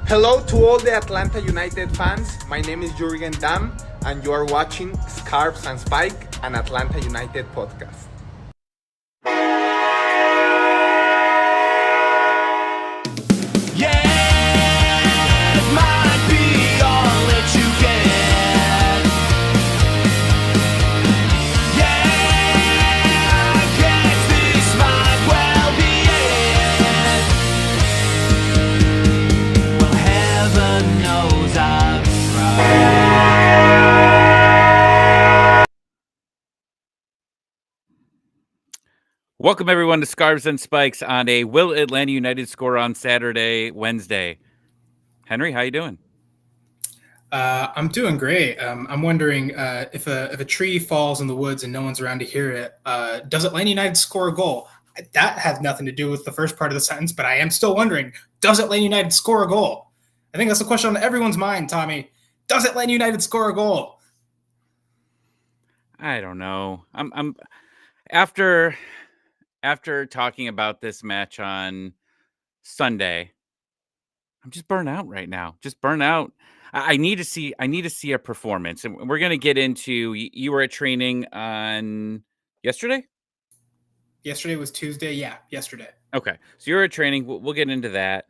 Hello to all the Atlanta United fans. My name is Jurgen Damm, and you are watching Scarves and Spike, an Atlanta United podcast. Welcome, everyone, to Scarves and Spikes on a Will Atlanta United score on Saturday, Wednesday. Henry, how you doing? I'm doing great. I'm wondering if a tree falls in the woods and no one's around to hear it, does Atlanta United score a goal? That has nothing to do with the first part of the sentence, but I am still wondering, does Atlanta United score a goal? I think that's the question on everyone's mind, Tommy. Does Atlanta United score a goal? I don't know. I'm after talking about this match on Sunday, I'm just burnt out right now. Just burnt out. I need to see a performance, and we're gonna get into. You were at training on yesterday. Yesterday was Tuesday. Yeah, yesterday. Okay, so you're at training. We'll get into that.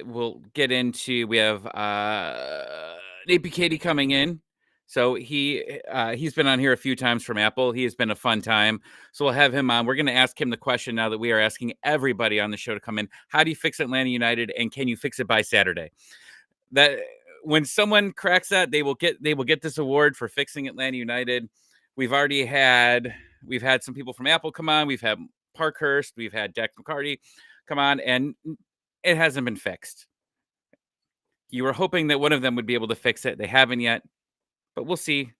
We'll get into. We have Nate Bukaty coming in. So he's been on here a few times from Apple. He has been a fun time. So we'll have him on. We're going to ask him the question now that we are asking everybody on the show to come in. How do you fix Atlanta United, and can you fix it by Saturday? That when someone cracks that, they will get this award for fixing Atlanta United. We've had some people from Apple come on. We've had Parkhurst. We've had Jack McCarty come on, and it hasn't been fixed. You were hoping that one of them would be able to fix it. They haven't yet. But we'll see.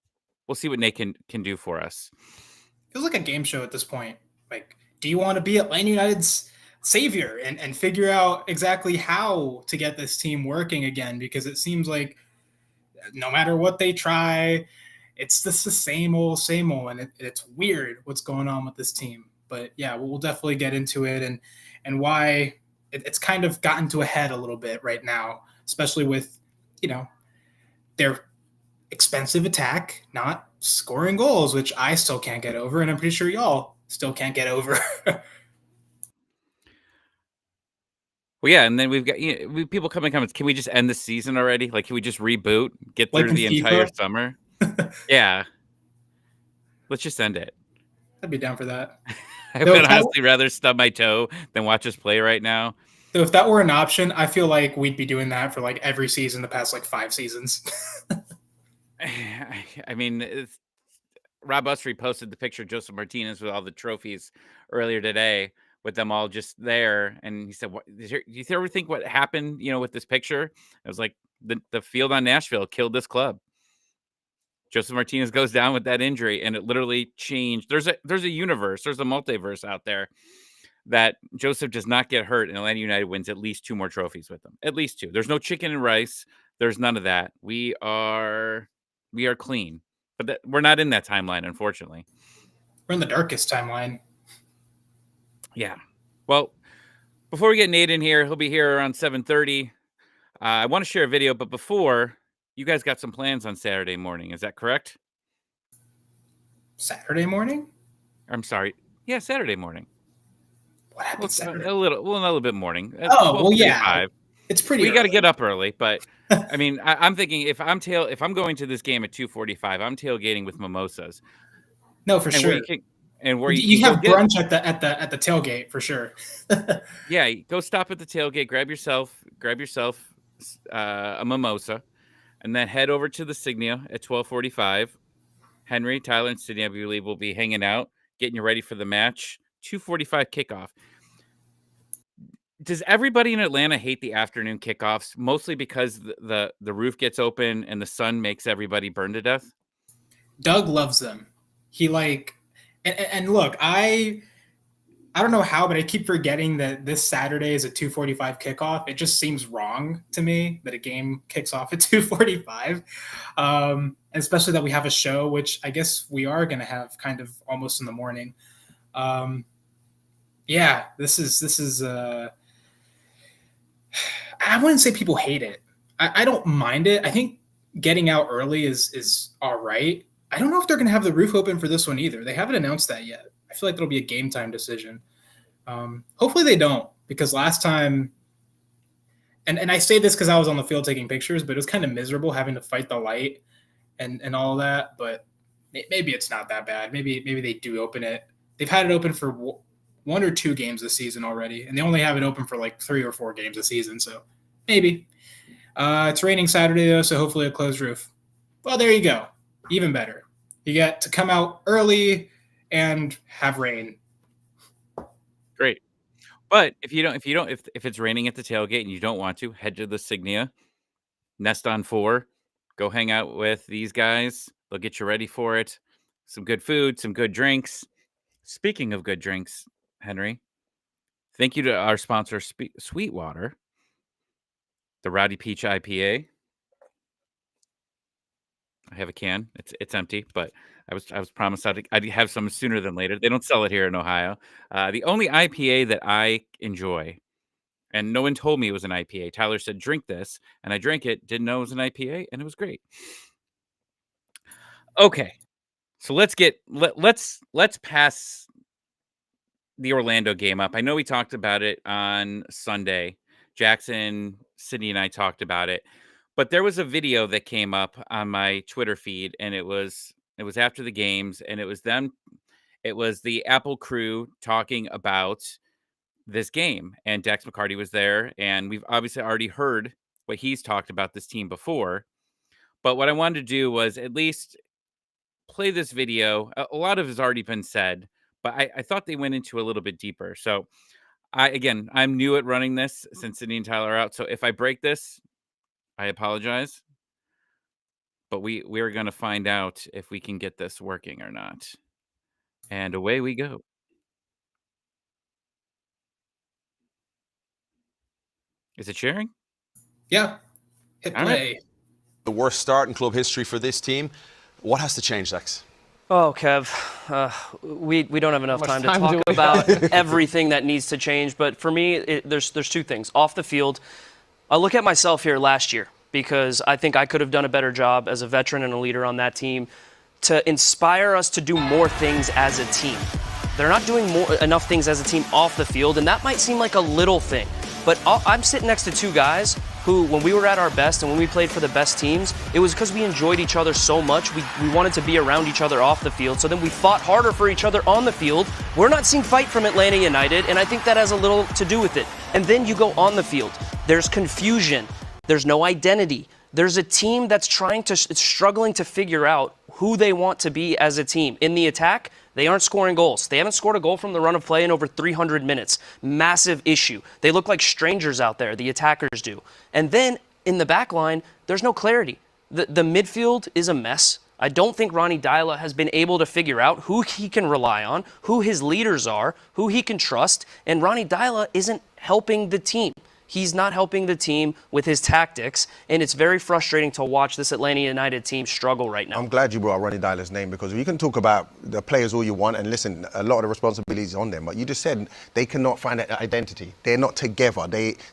We'll see what Nate can do for us. Feels like a game show at this point. Like, do you want to be Atlanta United's savior and figure out exactly how to get this team working again? Because it seems like no matter what they try, it's just the same old, and it's weird what's going on with this team. But yeah, we'll definitely get into it and why it's kind of gotten to a head a little bit right now, especially with, their expensive attack not scoring goals, which I still can't get over, and I'm pretty sure y'all still can't get over. Well, yeah, and then we've got people coming comments. Can we just end the season already? Like, can we just reboot, get through the entire summer? Yeah, let's just end it. I'd be down for that. I would honestly rather stub my toe than watch us play right now. So if that were an option, I feel like we'd be doing that for like every season the past like 5 seasons. I mean, Rob Usry posted the picture of Joseph Martinez with all the trophies earlier today, with them all just there, and he said, do you ever think what happened, with this picture? It was like the field on Nashville killed this club. Joseph Martinez goes down with that injury, and it literally changed. There's a universe, there's a multiverse out there that Joseph does not get hurt, and Atlanta United wins at least 2 more trophies with them. At least 2. There's no chicken and rice. There's none of that. We are clean, but we're not in that timeline, unfortunately. We're in the darkest timeline. Yeah. Well, before we get Nate in here, he'll be here around 7:30. I want to share a video, but before, you guys got some plans on Saturday morning. Is that correct? Saturday morning? I'm sorry. Yeah, Saturday morning. What happened Saturday? A little bit morning. Oh, well, yeah. It's pretty. We got to get up early, but I mean, I'm thinking if I'm going to this game at 2:45, I'm tailgating with mimosas. No, for sure. You have brunch at the tailgate for sure. Yeah, go stop at the tailgate, grab yourself a mimosa, and then head over to the Signia at 12:45. Henry, Tyler, and Sydney, I believe, will be hanging out, getting you ready for the match. 2:45 kickoff. Does everybody in Atlanta hate the afternoon kickoffs, mostly because the roof gets open and the sun makes everybody burn to death? Doug loves them. He and look, I don't know how, but I keep forgetting that this Saturday is a 2:45 kickoff. It just seems wrong to me that a game kicks off at 2:45, especially that we have a show, which I guess we are going to have kind of almost in the morning. Yeah, this is I wouldn't say people hate it. I don't mind it. I think getting out early is all right. I don't know if they're going to have the roof open for this one either. They haven't announced that yet. I feel like that'll be a game time decision. Hopefully they don't, because last time, and I say this because I was on the field taking pictures, but it was kind of miserable having to fight the light and all of that. But maybe it's not that bad. Maybe they do open it. They've had it open for 1 or 2 games this season already, and they only have it open for like 3 or 4 games this season. So maybe. It's raining Saturday though, so hopefully a closed roof. Well, there you go. Even better. You get to come out early and have rain. Great. But if it's raining at the tailgate and you don't want to, head to the Signia, Nest on 4, go hang out with these guys. They'll get you ready for it. Some good food, some good drinks. Speaking of good drinks, Henry, thank you to our sponsor, Sweetwater, the Rowdy Peach IPA. I have a can. It's empty, but I was promised I'd have some sooner than later. They don't sell it here in Ohio. The only IPA that I enjoy, and no one told me it was an IPA. Tyler said, "Drink this," and I drank it. Didn't know it was an IPA, and it was great. Okay, so let's pass the Orlando game up. I know we talked about it on Sunday. Jackson, Sydney, and I talked about it. But there was a video that came up on my Twitter feed, and it was after the games, and it was the Apple crew talking about this game, and Dax McCarty was there, and we've obviously already heard what he's talked about this team before. But what I wanted to do was at least play this video. A lot of it has already been said, but I thought they went into a little bit deeper. So I'm new at running this since Sydney and Tyler are out. So if I break this, I apologize, but we're going to find out if we can get this working or not. And away we go. Is it sharing? Yeah. Hit All play. right. The worst start in club history for this team. What has to change, Lex? Oh, Kev, we don't have enough time to talk about everything that needs to change. But for me, there's 2 things. Off the field, I look at myself here last year because I think I could have done a better job as a veteran and a leader on that team to inspire us to do more things as a team. They're not doing enough things as a team off the field, and that might seem like a little thing. But I'm sitting next to 2 guys who, when we were at our best and when we played for the best teams, it was because we enjoyed each other so much. We wanted to be around each other off the field, so then we fought harder for each other on the field. We're not seeing fight from Atlanta United, and I think that has a little to do with it. And then you go on the field. There's confusion. There's no identity. There's a team that's struggling to figure out who they want to be as a team. In the attack, they aren't scoring goals. They haven't scored a goal from the run of play in over 300 minutes. Massive issue. They look like strangers out there, the attackers do. And then in the back line, there's no clarity. The midfield is a mess. I don't think Ronnie Deila has been able to figure out who he can rely on, who his leaders are, who he can trust, and Ronnie Deila isn't helping the team. He's not helping the team with his tactics, and it's very frustrating to watch this Atlanta United team struggle right now. I'm glad you brought Ronnie Deila's name, because you can talk about the players all you want, and listen, a lot of the responsibility is on them, but you just said they cannot find an identity. They're not together.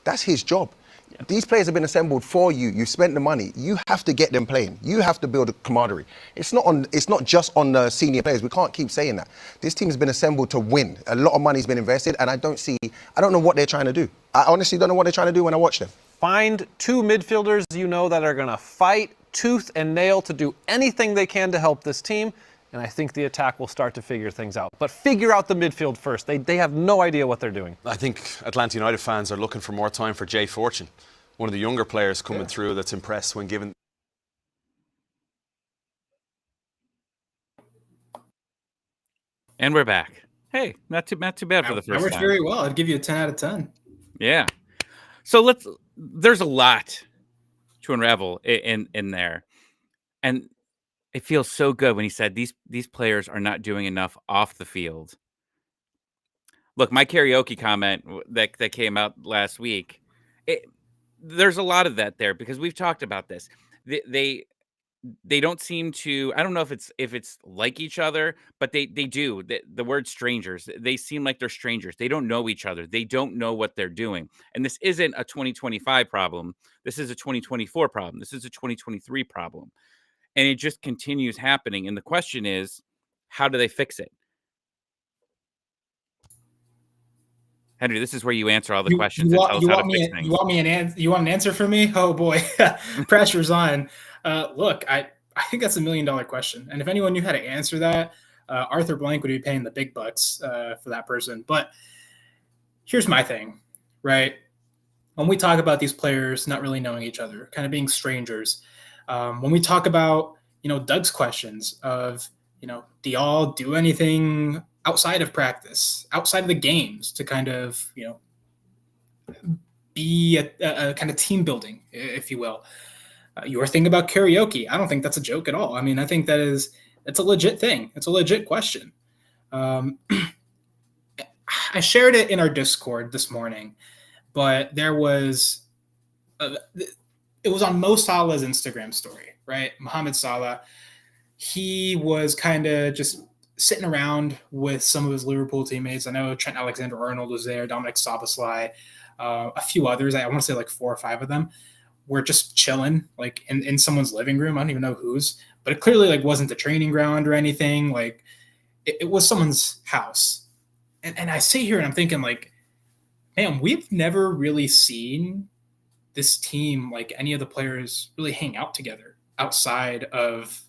That's his job. Yeah. These players have been assembled for you. You've spent the money. You have to get them playing. You have to build a camaraderie. It's not just on the senior players. We can't keep saying that. This team has been assembled to win. A lot of money's been invested, and I don't know what they're trying to do. I honestly don't know what they're trying to do when I watch them. Find 2 midfielders that are going to fight tooth and nail to do anything they can to help this team, and I think the attack will start to figure things out. But figure out the midfield first. They have no idea what they're doing. I think Atlanta United fans are looking for more time for Jay Fortune, one of the younger players coming through that's impressed when given. And we're back. Hey, not too bad for the first time. That worked very well. I'd give you a 10 out of 10. Yeah. So there's a lot to unravel in there. And it feels so good when he said these players are not doing enough off the field. Look, my karaoke comment that came out last week, there's a lot of that there because we've talked about this. they don't seem to. I don't know if it's like each other, but they do. The word strangers. They seem like they're strangers. They don't know each other. They don't know what they're doing. And this isn't a 2025 problem. This is a 2024 problem. This is a 2023 problem. And it just continues happening. And the question is, how do they fix it? Henry, this is where you answer all the questions and tell us how to fix things. You want an answer from me? Oh boy, pressure's on. Look, I think that's $1 million question, and if anyone knew how to answer that, Arthur Blank would be paying the big bucks for that person. But here's my thing, right? When we talk about these players not really knowing each other, kind of being strangers, when we talk about Doug's questions of do y'all do anything outside of practice, outside of the games to kind of, be a kind of team building, if you will. Your thing about karaoke, I don't think that's a joke at all. I mean, I think it's a legit thing. It's a legit question. I shared it in our Discord this morning, but it was on Mo Salah's Instagram story, right? Mohamed Salah, he was kind of just sitting around with some of his Liverpool teammates. I know Trent Alexander-Arnold was there, Dominic Szoboszlai, a few others. I want to say like 4 or 5 of them were just chilling, like in someone's living room. I don't even know whose, but it clearly like wasn't the training ground or anything. Like it was someone's house. And I sit here and I'm thinking like, man, we've never really seen this team, like any of the players really hang out together outside of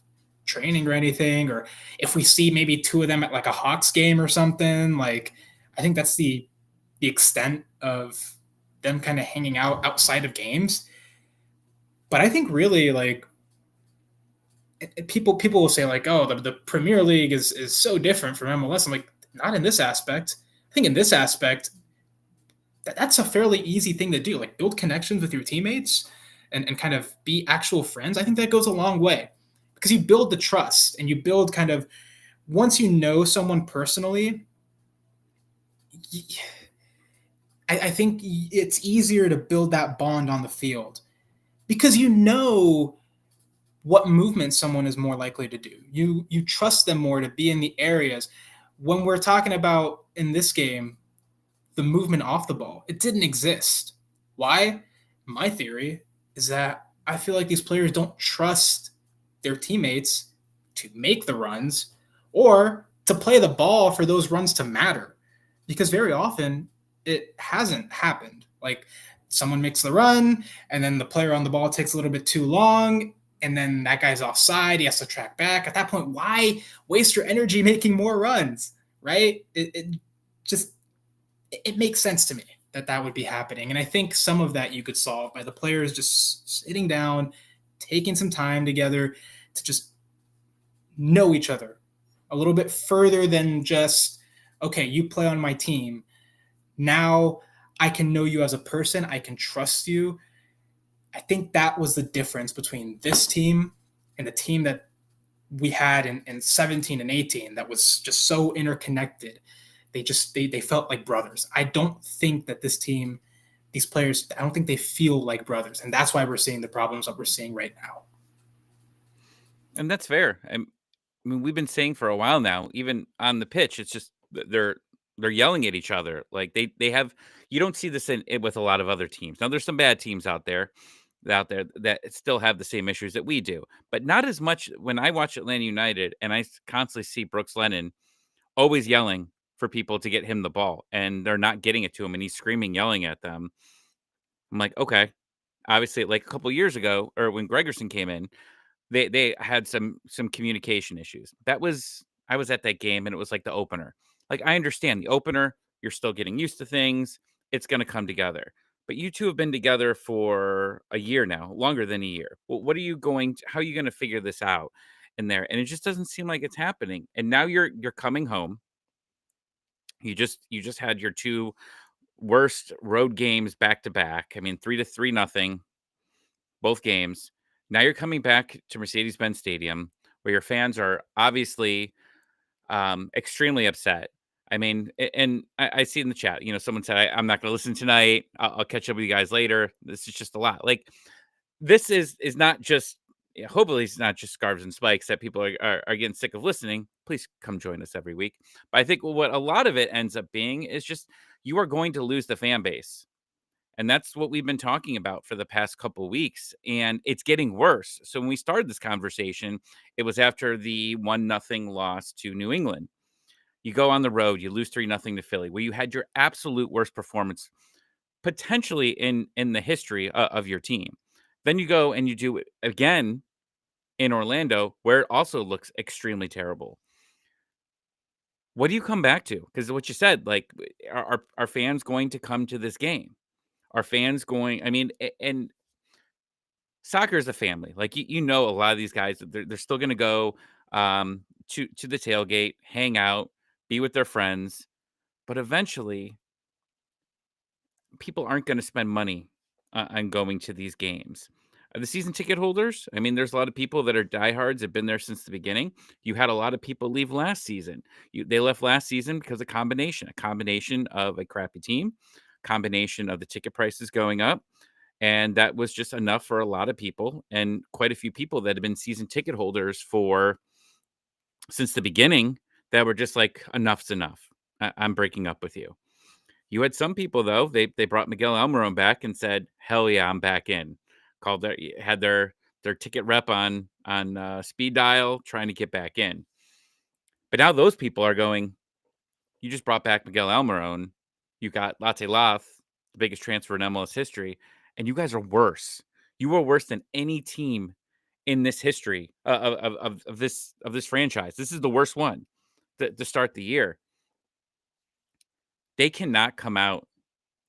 training or anything, or if we see maybe 2 of them at like a Hawks game or something, like I think that's the extent of them kind of hanging out outside of games. But I think really like people will say like, oh, the Premier League is so different from MLS. I'm like, not in this aspect. I think in this aspect, that's a fairly easy thing to do, like build connections with your teammates and kind of be actual friends. I think that goes a long way, because you build the trust and you build kind of, once you know someone personally, I think it's easier to build that bond on the field because you know what movement someone is more likely to do. You trust them more to be in the areas. When we're talking about in this game, the movement off the ball, it didn't exist. Why? My theory is that I feel like these players don't trust their teammates to make the runs or to play the ball for those runs to matter, because very often it hasn't happened. Like someone makes the run and then the player on the ball takes a little bit too long and then that guy's offside. He has to track back. At that point, why waste your energy making more runs, right? It makes sense to me that would be happening. And I think some of that you could solve by the players just sitting down, taking some time together to just know each other a little bit further than just, okay, you play on my team. Now I can know you as a person. I can trust you. I think that was the difference between this team and the team that we had in 17 and 18 that was just so interconnected. They felt like brothers. I don't think that this team, these players, I don't think they feel like brothers. And that's why we're seeing the problems that we're seeing right now. And that's fair. I mean, we've been saying for a while now, even on the pitch, it's just they're yelling at each other. Like they have, you don't see this with a lot of other teams. Now there's some bad teams out there that still have the same issues that we do, but not as much. When I watch Atlanta United and I constantly see Brooks Lennon always yelling for people to get him the ball and they're not getting it to him and he's screaming, yelling at them. I'm like, okay, obviously like a couple of years ago, or when Gregerson came in, they had some communication issues. I was at that game and it was like the opener. Like I understand the opener, you're still getting used to things. It's going to come together. But you two have been together for a year now, longer than a year. Well, how are you going to figure this out in there? And it just doesn't seem like it's happening. And now you're coming home. You just had your 2 worst road games back to back. I mean, 3-3-0, both games. Now you're coming back to Mercedes-Benz Stadium where your fans are obviously extremely upset. I mean, and I see in the chat, someone said, I'm not going to listen tonight. I'll catch up with you guys later. This is just a lot. Like, this is not just, hopefully it's not just scarves and spikes that people are getting sick of listening. Please come join us every week. But I think what a lot of it ends up being is just you are going to lose the fan base. And that's what we've been talking about for the past couple of weeks. And it's getting worse. So when we started this conversation, it was after the 1-0 loss to New England. You go on the road, you lose 3-0 to Philly, where you had your absolute worst performance potentially in the history of your team. Then you go and you do it again in Orlando, where it also looks extremely terrible. What do you come back to? Because what you said, like, are fans going to come to this game? Are fans going? I mean, and soccer is a family. Like you know, a lot of these guys, they're still going to go to the tailgate, hang out, be with their friends, but eventually, people aren't going to spend money on going to these games. The season ticket holders, I mean, there's a lot of people that are diehards, have been there since the beginning. You had a lot of people leave last season. They left last season because of a combination of a crappy team, combination of the ticket prices going up. And that was just enough for a lot of people, and quite a few people that have been season ticket holders since the beginning that were just like, enough's enough. I'm breaking up with you. You had some people, though, they brought Miguel Almiron back and said, hell yeah, I'm back in. Had their ticket rep on speed dial, trying to get back in. But now those people are going, you just brought back Miguel Almiron. You got Latte Lath, the biggest transfer in MLS history, and you guys are worse. You were worse than any team in this history of this franchise. This is the worst one to start the year. They cannot come out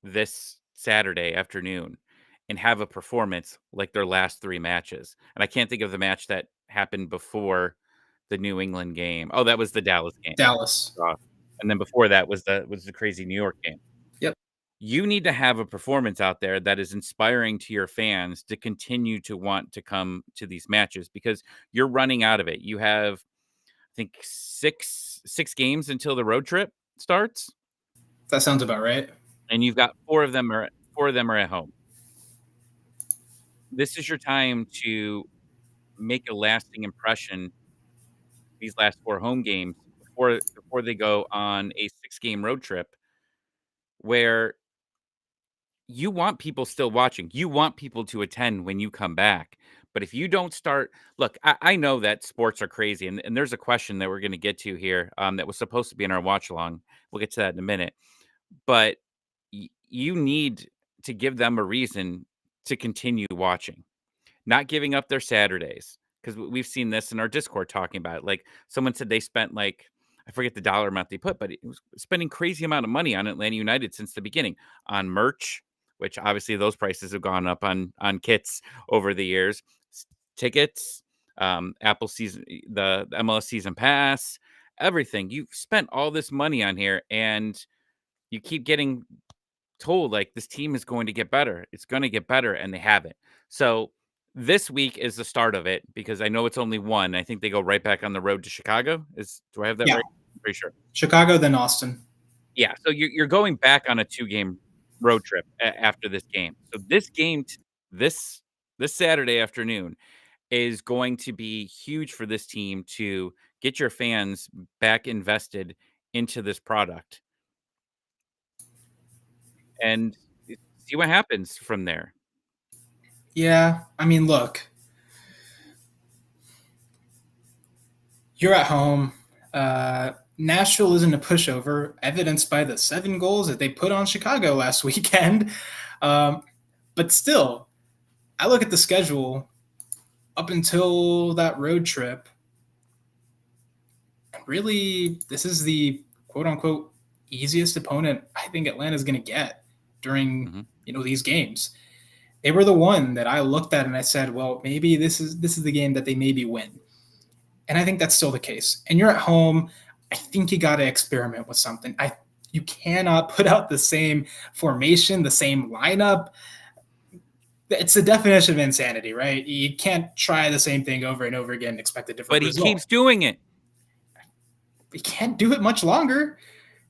this Saturday afternoon and have a performance like their last 3 matches. And I can't think of the match that happened before the New England game. Oh, that was the Dallas game. Dallas. And then before that was the crazy New York game. Yep. You need to have a performance out there that is inspiring to your fans to continue to want to come to these matches, because you're running out of it. You have, I think, six games until the road trip starts. That sounds about right. And you've got 4 of them are at home. This is your time to make a lasting impression these last 4 home games before they go on a 6-game road trip, where you want people still watching. You want people to attend when you come back. But if you don't start, look, I know that sports are crazy, and there's a question that we're going to get to here that was supposed to be in our watch along. We'll get to that in a minute. But you need to give them a reason to continue watching, not giving up their Saturdays. Because we've seen this in our Discord talking about it. Like, someone said they spent, like, I forget the dollar amount they put, but it was spending crazy amount of money on Atlanta United since the beginning, on merch, which obviously those prices have gone up on kits over the years, tickets, Apple season, the MLS Season Pass, everything. You've spent all this money on here, and you keep getting told, like, this team is going to get better. It's going to get better, and they haven't. So this week is the start of it, because I know it's only one. I think they go right back on the road to Chicago. Do I have that right? I'm pretty sure. Chicago, then Austin. Yeah, so you're going back on a 2-game road trip after this game. So this game, this Saturday afternoon, is going to be huge for this team to get your fans back invested into this product and see what happens from there. Yeah, I mean, look, you're at home. Nashville isn't a pushover, evidenced by the 7 goals that they put on Chicago last weekend. But still, I look at the schedule up until that road trip. Really, this is the quote-unquote easiest opponent I think Atlanta's going to get during these games. They were the one that I looked at and I said, well, maybe this is the game that they maybe win. And I think that's still the case. And you're at home. I think you got to experiment with something. You cannot put out the same formation, the same lineup. It's the definition of insanity, right? You can't try the same thing over and over again and expect a different result. But he keeps doing it. He can't do it much longer.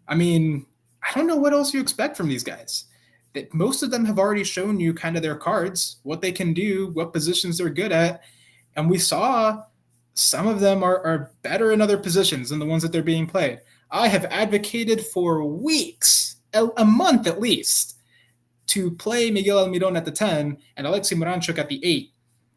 I mean, I don't know what else you expect from these guys. Most of them have already shown you kind of their cards, what they can do, what positions they're good at. And we saw some of them are better in other positions than the ones that they're being played. I have advocated for weeks, a month at least, to play Miguel Almiron at the 10 and Alexei Moranchuk at the 8.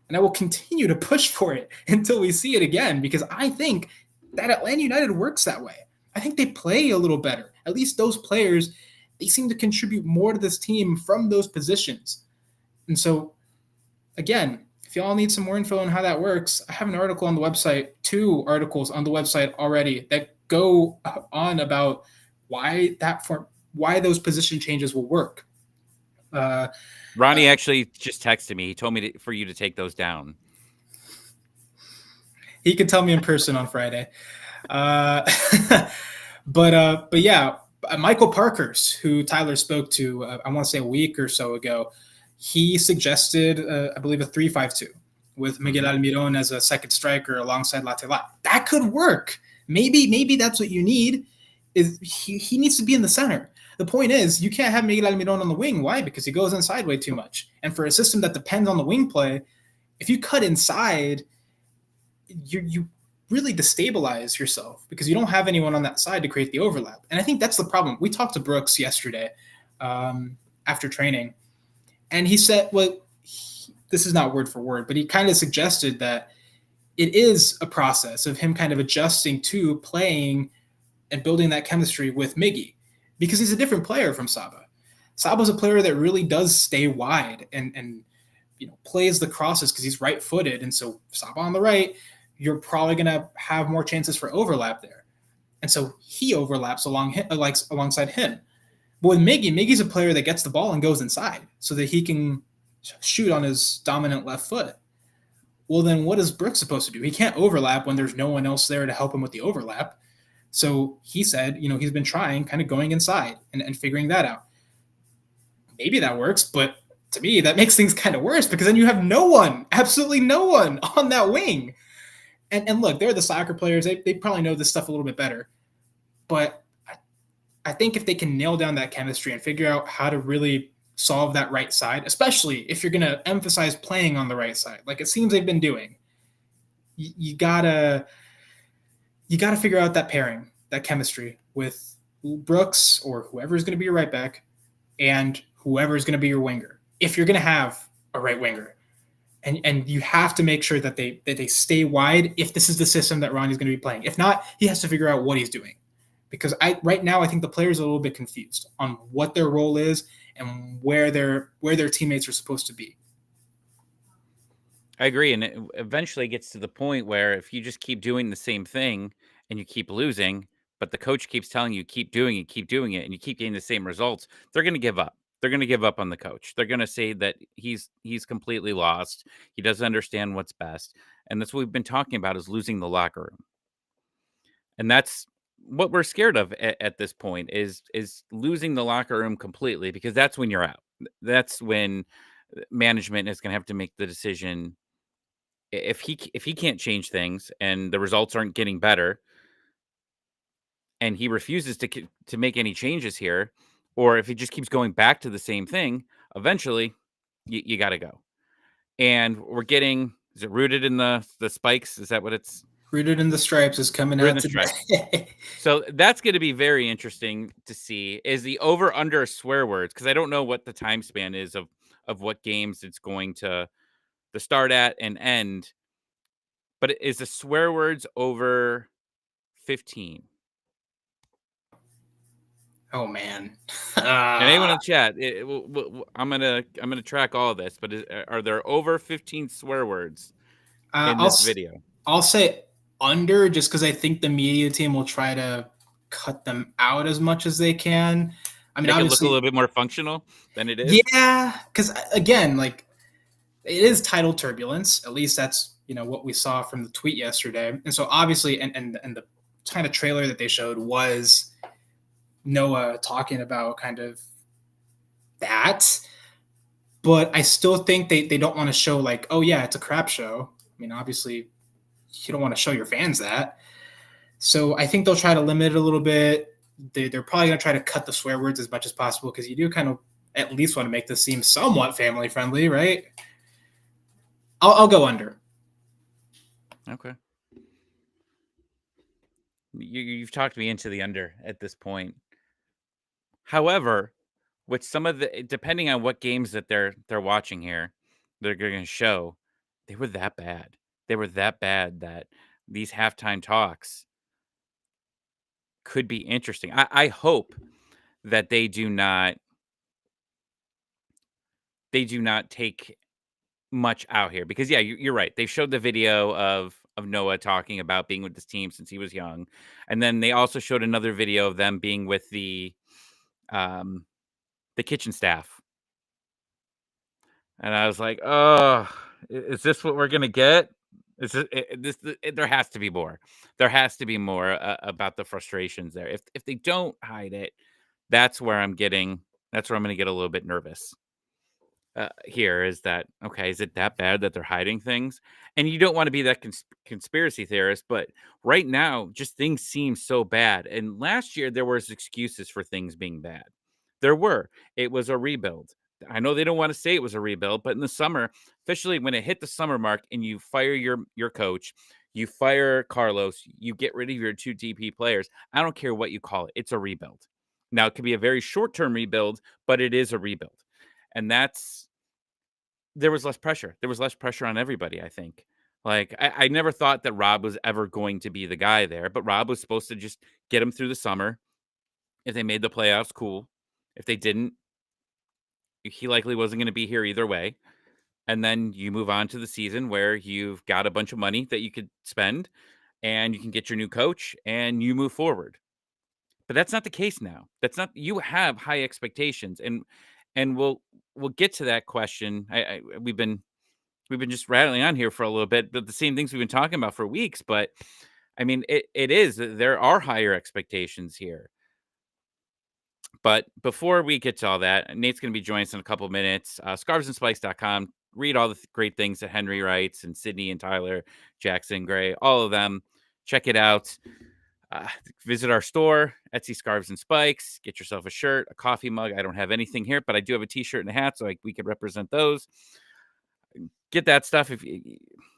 And I will continue to push for it until we see it again, because I think that Atlanta United works that way. I think they play a little better. At least those players, they seem to contribute more to this team from those positions. And so, again, if y'all need some more info on how that works, I have an article on the website, 2 articles on the website already that go on about why those position changes will work. Ronnie actually just texted me. He told me for you to take those down. He could tell me in person on Friday. But yeah, Michael Parkhurst, who Tyler spoke to, I want to say a week or so ago, he suggested, I believe, a 3-5-2 with Miguel Almiron as a second striker alongside Latela. That could work. Maybe that's what you need. Is he needs to be in the center. The point is, you can't have Miguel Almiron on the wing. Why? Because he goes inside way too much. And for a system that depends on the wing play, if you cut inside, you really destabilize yourself because you don't have anyone on that side to create the overlap. And I think that's the problem. We talked to Brooks yesterday after training, and he said, this is not word for word, but he kind of suggested that it is a process of him kind of adjusting to playing and building that chemistry with Miggy, because he's a different player from Saba. Saba's a player that really does stay wide and plays the crosses because he's right-footed. And so Saba on the right, you're probably going to have more chances for overlap there. And so he overlaps alongside him. But with Miggy's a player that gets the ball and goes inside so that he can shoot on his dominant left foot. Well, then what is Brooks supposed to do? He can't overlap when there's no one else there to help him with the overlap. So he said, he's been trying kind of going inside and figuring that out. Maybe that works, but to me, that makes things kind of worse because then you have no one, absolutely no one on that wing. And look, they're the soccer players. They probably know this stuff a little bit better. But I think if they can nail down that chemistry and figure out how to really solve that right side, especially if you're going to emphasize playing on the right side, like it seems they've been doing, you gotta figure out that pairing, that chemistry with Brooks or whoever is going to be your right back and whoever is going to be your winger. If you're going to have a right winger, and you have to make sure that they stay wide if this is the system that Ronnie's going to be playing. If not, he has to figure out what he's doing. Because right now I think the players are a little bit confused on what their role is and where their teammates are supposed to be. I agree, and it eventually gets to the point where if you just keep doing the same thing and you keep losing, but the coach keeps telling you keep doing it, and you keep getting the same results, they're going to give up. They're going to give up on the coach. They're going to say that he's completely lost. He doesn't understand what's best, and that's what we've been talking about is losing the locker room, and that's what we're scared of at this point is losing the locker room completely, because that's when you're out. That's when management is going to have to make the decision. If he can't change things and the results aren't getting better and he refuses to make any changes here, or if he just keeps going back to the same thing, eventually you got to go. And we're getting, is it Rooted in the Spikes? Is that what it's? Rooted in the Stripes is coming out today. So that's going to be very interesting to see. Is the over under swear words? Because I don't know what the time span is of what games it's going to start at and end. But is the swear words over 15? Oh man! And anyone in chat, I'm gonna track all of this. But are there over 15 swear words in this video? I'll say under, just because I think the media team will try to cut them out as much as they can. I mean, make obviously, it look a little bit more functional than it is. Yeah, because again, like it is title turbulence. At least that's what we saw from the tweet yesterday. And so obviously, and the kind of trailer that they showed was Noah talking about kind of that. But I still think they don't want to show like, oh yeah, it's a crap show. I mean, obviously, you don't want to show your fans that. So I think they'll try to limit it a little bit. They're probably going to try to cut the swear words as much as possible because you do kind of at least want to make this seem somewhat family friendly, right? I'll go under. Okay. You've talked me into the under at this point. However, with some of the depending on what games that they're watching here, they're going to show they were that bad. They were that bad that these halftime talks could be interesting. I hope that they do not take much out here because yeah, you're right. They showed the video of Noah talking about being with this team since he was young, and then they also showed another video of them being with the kitchen staff. And I was like, "Oh, is this what we're gonna get? Is this? There has to be more. There has to be more about the frustrations there. If they don't hide it, that's where I'm getting. That's where I'm going to get a little bit nervous. Here is that okay? Is it that bad that they're hiding things? And you don't want to be that conspiracy theorist, but right now, just things seem so bad. And last year there was excuses for things being bad. There were. It was a rebuild. I know they don't want to say it was a rebuild, but in the summer, officially when it hit the summer mark and you fire your coach, you fire Carlos, you get rid of your two DP players. I don't care what you call it. It's a rebuild. Now it could be a very short-term rebuild, but it is a rebuild. And there was less pressure. There was less pressure on everybody, I think. Like I never thought that Rob was ever going to be the guy there, but Rob was supposed to just get him through the summer. If they made the playoffs, cool. If they didn't, he likely wasn't going to be here either way. And then you move on to the season where you've got a bunch of money that you could spend and you can get your new coach and you move forward. But that's not the case now. That's not you have high expectations and we'll get to that question. We've been just rattling on here for a little bit, but the same things we've been talking about for weeks, but I mean there are higher expectations here. But before we get to all that, Nate's going to be joining us in a couple of minutes. Scarvesandspikes.com. Read all the great things that Henry writes and Sydney and Tyler, Jackson, Gray, all of them. Check it out. Visit our store, Etsy Scarves and Spikes. Get yourself a shirt, a coffee mug. I don't have anything here, but I do have a T-shirt and a hat, so we could represent those. Get that stuff.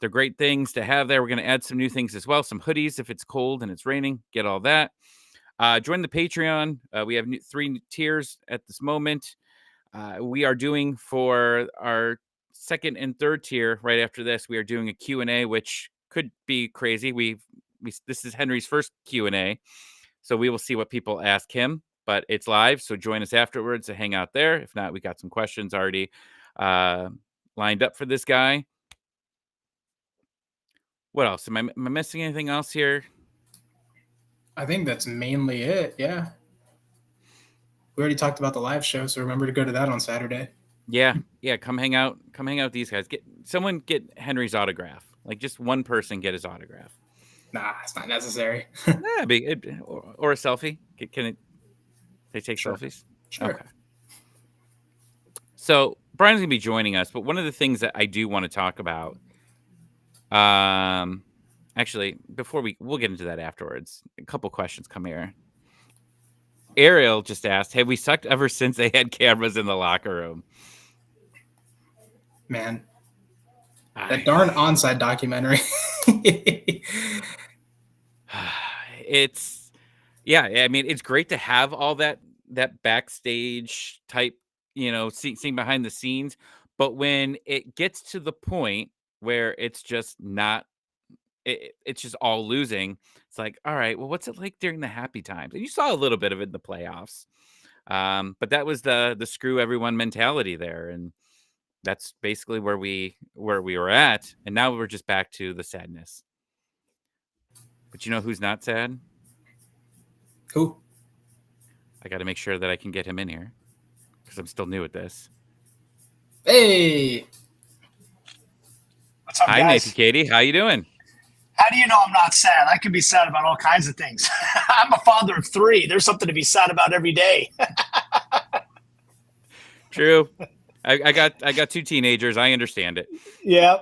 They're great things to have there. We're going to add some new things as well. Some hoodies if it's cold and it's raining. Get all that. Join the Patreon. We have 3 tiers at this moment. We are doing for our second and third tier right after this. We are doing a Q&A, which could be crazy. This is Henry's first Q&A, so we will see what people ask him. But it's live, so join us afterwards to hang out there. If not, we got some questions already lined up for this guy. What else? Am I missing anything else here? I think that's mainly it. Yeah. We already talked about the live show, so remember to go to that on Saturday. Yeah. Come hang out with these guys. Get Henry's autograph. Like just one person get his autograph. Nah, it's not necessary. Yeah, or a selfie. They take Sure. selfies? Sure. Okay. So Brian's gonna be joining us, but one of the things that I do want to talk about, actually, before we'll get into that afterwards. A couple questions come here. Ariel just asked, "Have we sucked ever since they had cameras in the locker room?" Man, that darn onside documentary. It's great to have all that backstage type, seeing behind the scenes, but when it gets to the point where it's just not, it's just all losing. It's like, all right, well, what's it like during the happy times? And you saw a little bit of it in the playoffs, but that was the screw everyone mentality there, and that's basically where we were at, and now we're just back to the sadness. But you know who's not sad? Who? I got to make sure that I can get him in here because I'm still new at this. Hey. What's up, Hi, guys? Nate Bukaty. How you doing? How do you know I'm not sad? I could be sad about all kinds of things. I'm a father of 3. There's something to be sad about every day. True. I got 2 teenagers. I understand it. Yeah.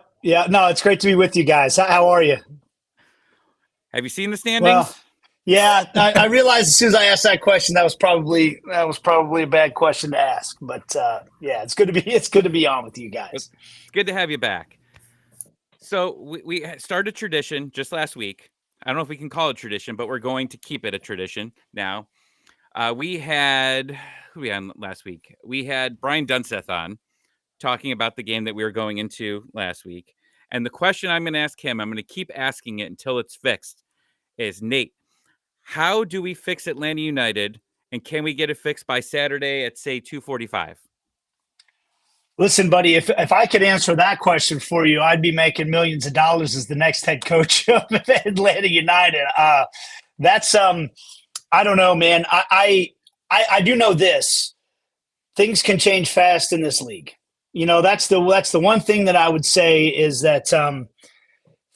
No, it's great to be with you guys. How are you? Have you seen the standings? Well, yeah, I realized as soon as I asked that question, that was probably a bad question to ask. But yeah, it's good to be on with you guys. It's good to have you back. So we started a tradition just last week. I don't know if we can call it tradition, but we're going to keep it a tradition now. We had who we had last week? We had Brian Dunseth on talking about the game that we were going into last week. And the question I'm going to ask him, I'm going to keep asking it until it's fixed, is Nate, how do we fix Atlanta United? And can we get it fixed by Saturday at, say, 2:45? Listen, buddy, if I could answer that question for you, I'd be making millions of dollars as the next head coach of Atlanta United. That's I don't know, man. I do know this. Things can change fast in this league. You know, that's the one thing that I would say is that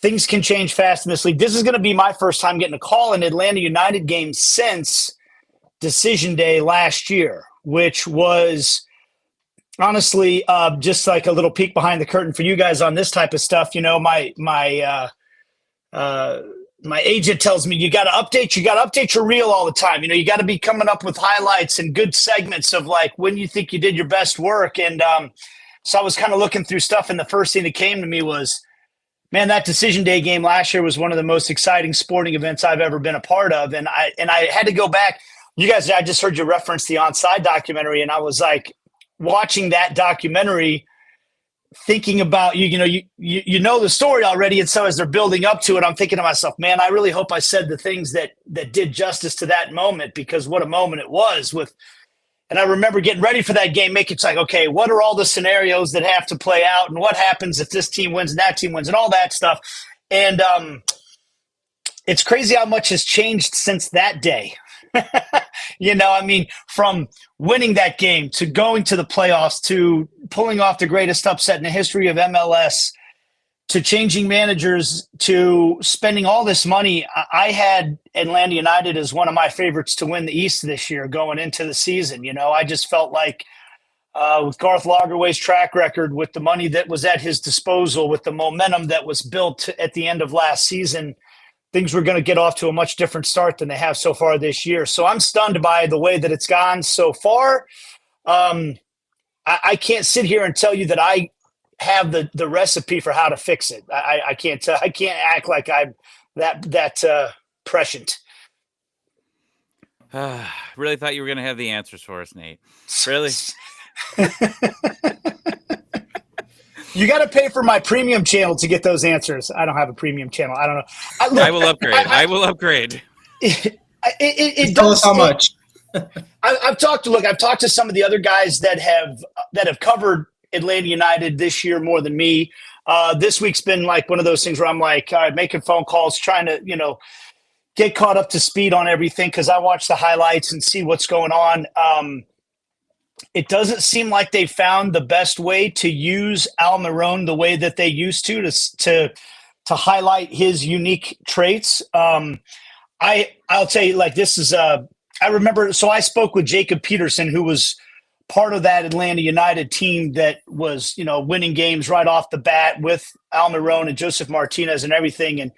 things can change fast in this league. This is going to be my first time getting a call in Atlanta United game since decision day last year, which was honestly just like a little peek behind the curtain for you guys on this type of stuff. You know, my agent tells me you got to update your reel all the time. You know, you got to be coming up with highlights and good segments of like when you think you did your best work. And so I was kind of looking through stuff, and the first thing that came to me was, man, that decision day game last year was one of the most exciting sporting events I've ever been a part of. And I had to go back. You guys, I just heard you reference the Onside documentary, and I was like watching that documentary, thinking about you know the story already, and so as they're building up to it, I'm thinking to myself, man, I really hope I said the things that did justice to that moment, because what a moment it was. And I remember getting ready for that game, making it's like, okay, what are all the scenarios that have to play out, and what happens if this team wins and that team wins and all that stuff. And it's crazy how much has changed since that day. You know, I mean, from winning that game to going to the playoffs to pulling off the greatest upset in the history of MLS to changing managers to spending all this money. I had Atlanta United as one of my favorites to win the East this year going into the season. You know, I just felt like with Garth Lagerwey's track record, with the money that was at his disposal, with the momentum that was built at the end of last season, things were going to get off to a much different start than they have so far this year. So I'm stunned by the way that it's gone so far. I can't sit here and tell you that I have the recipe for how to fix it. I can't act like I'm that prescient. Really thought you were going to have the answers for us, Nate. Really? You got to pay for my premium channel to get those answers. I don't have a premium channel. I don't know. I will upgrade. I will upgrade. It Tell us how much. I've talked to some of the other guys that have covered Atlanta United this year more than me. This week's been like one of those things where I'm like, all right, making phone calls, trying to, get caught up to speed on everything, because I watch the highlights and see what's going on. It doesn't seem like they found the best way to use Almiron the way that they used to highlight his unique traits. I'll tell you, like, this is I remember. So I spoke with Jacob Peterson, who was part of that Atlanta United team that was, winning games right off the bat with Almiron and Joseph Martinez and everything. And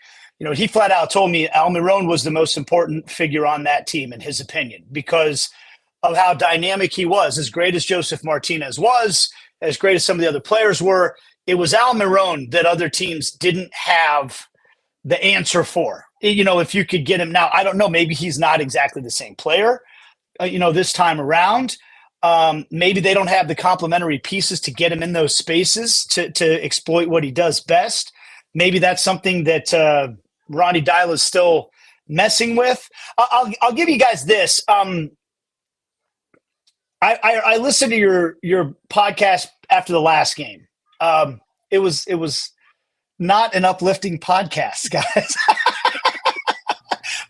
he flat out told me Almiron was the most important figure on that team, in his opinion, because of how dynamic he was. As great as Joseph Martinez was, as great as some of the other players were, it was Almiron that other teams didn't have the answer for. If you could get him now, I don't know, maybe he's not exactly the same player, this time around. Maybe they don't have the complementary pieces to get him in those spaces to exploit what he does best. Maybe that's something that Ronnie Dyla is still messing with. I'll give you guys this. I listened to your podcast after the last game. It was not an uplifting podcast, guys.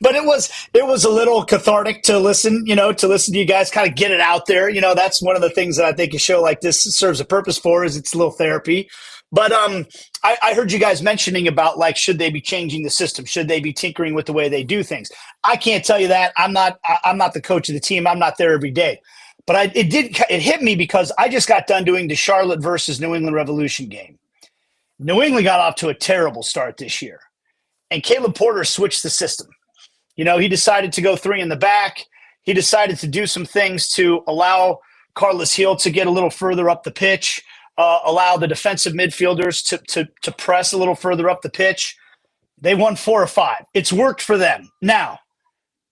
But it was a little cathartic to listen to you guys kind of get it out there. That's one of the things that I think a show like this serves a purpose for, is it's a little therapy. But I heard you guys mentioning about, like, should they be changing the system? Should they be tinkering with the way they do things? I can't tell you that. I'm not the coach of the team. I'm not there every day. But it hit me because I just got done doing the Charlotte versus New England Revolution game. New England got off to a terrible start this year, and Caleb Porter switched the system. He decided to go 3 in the back. He decided to do some things to allow Carlos Gil to get a little further up the pitch. allow the defensive midfielders to press a little further up the pitch. They won 4 or 5. It's worked for them. Now,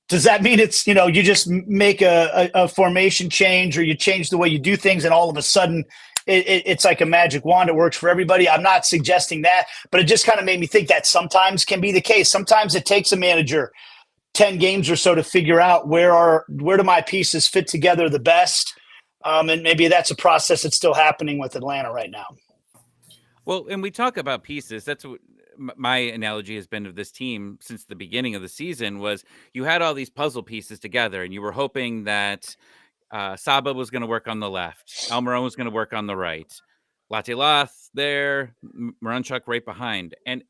does that mean it's, you just make a formation change or you change the way you do things and all of a sudden it's like a magic wand. It works for everybody. I'm not suggesting that, but it just kind of made me think that sometimes can be the case. Sometimes it takes a manager 10 games or so to figure out where do my pieces fit together the best. And maybe that's a process that's still happening with Atlanta right now. Well, and we talk about pieces. That's what my analogy has been of this team since the beginning of the season was you had all these puzzle pieces together and you were hoping that Saba was going to work on the left. Almiron was going to work on the right. Latilath there, Marunchuk right behind. And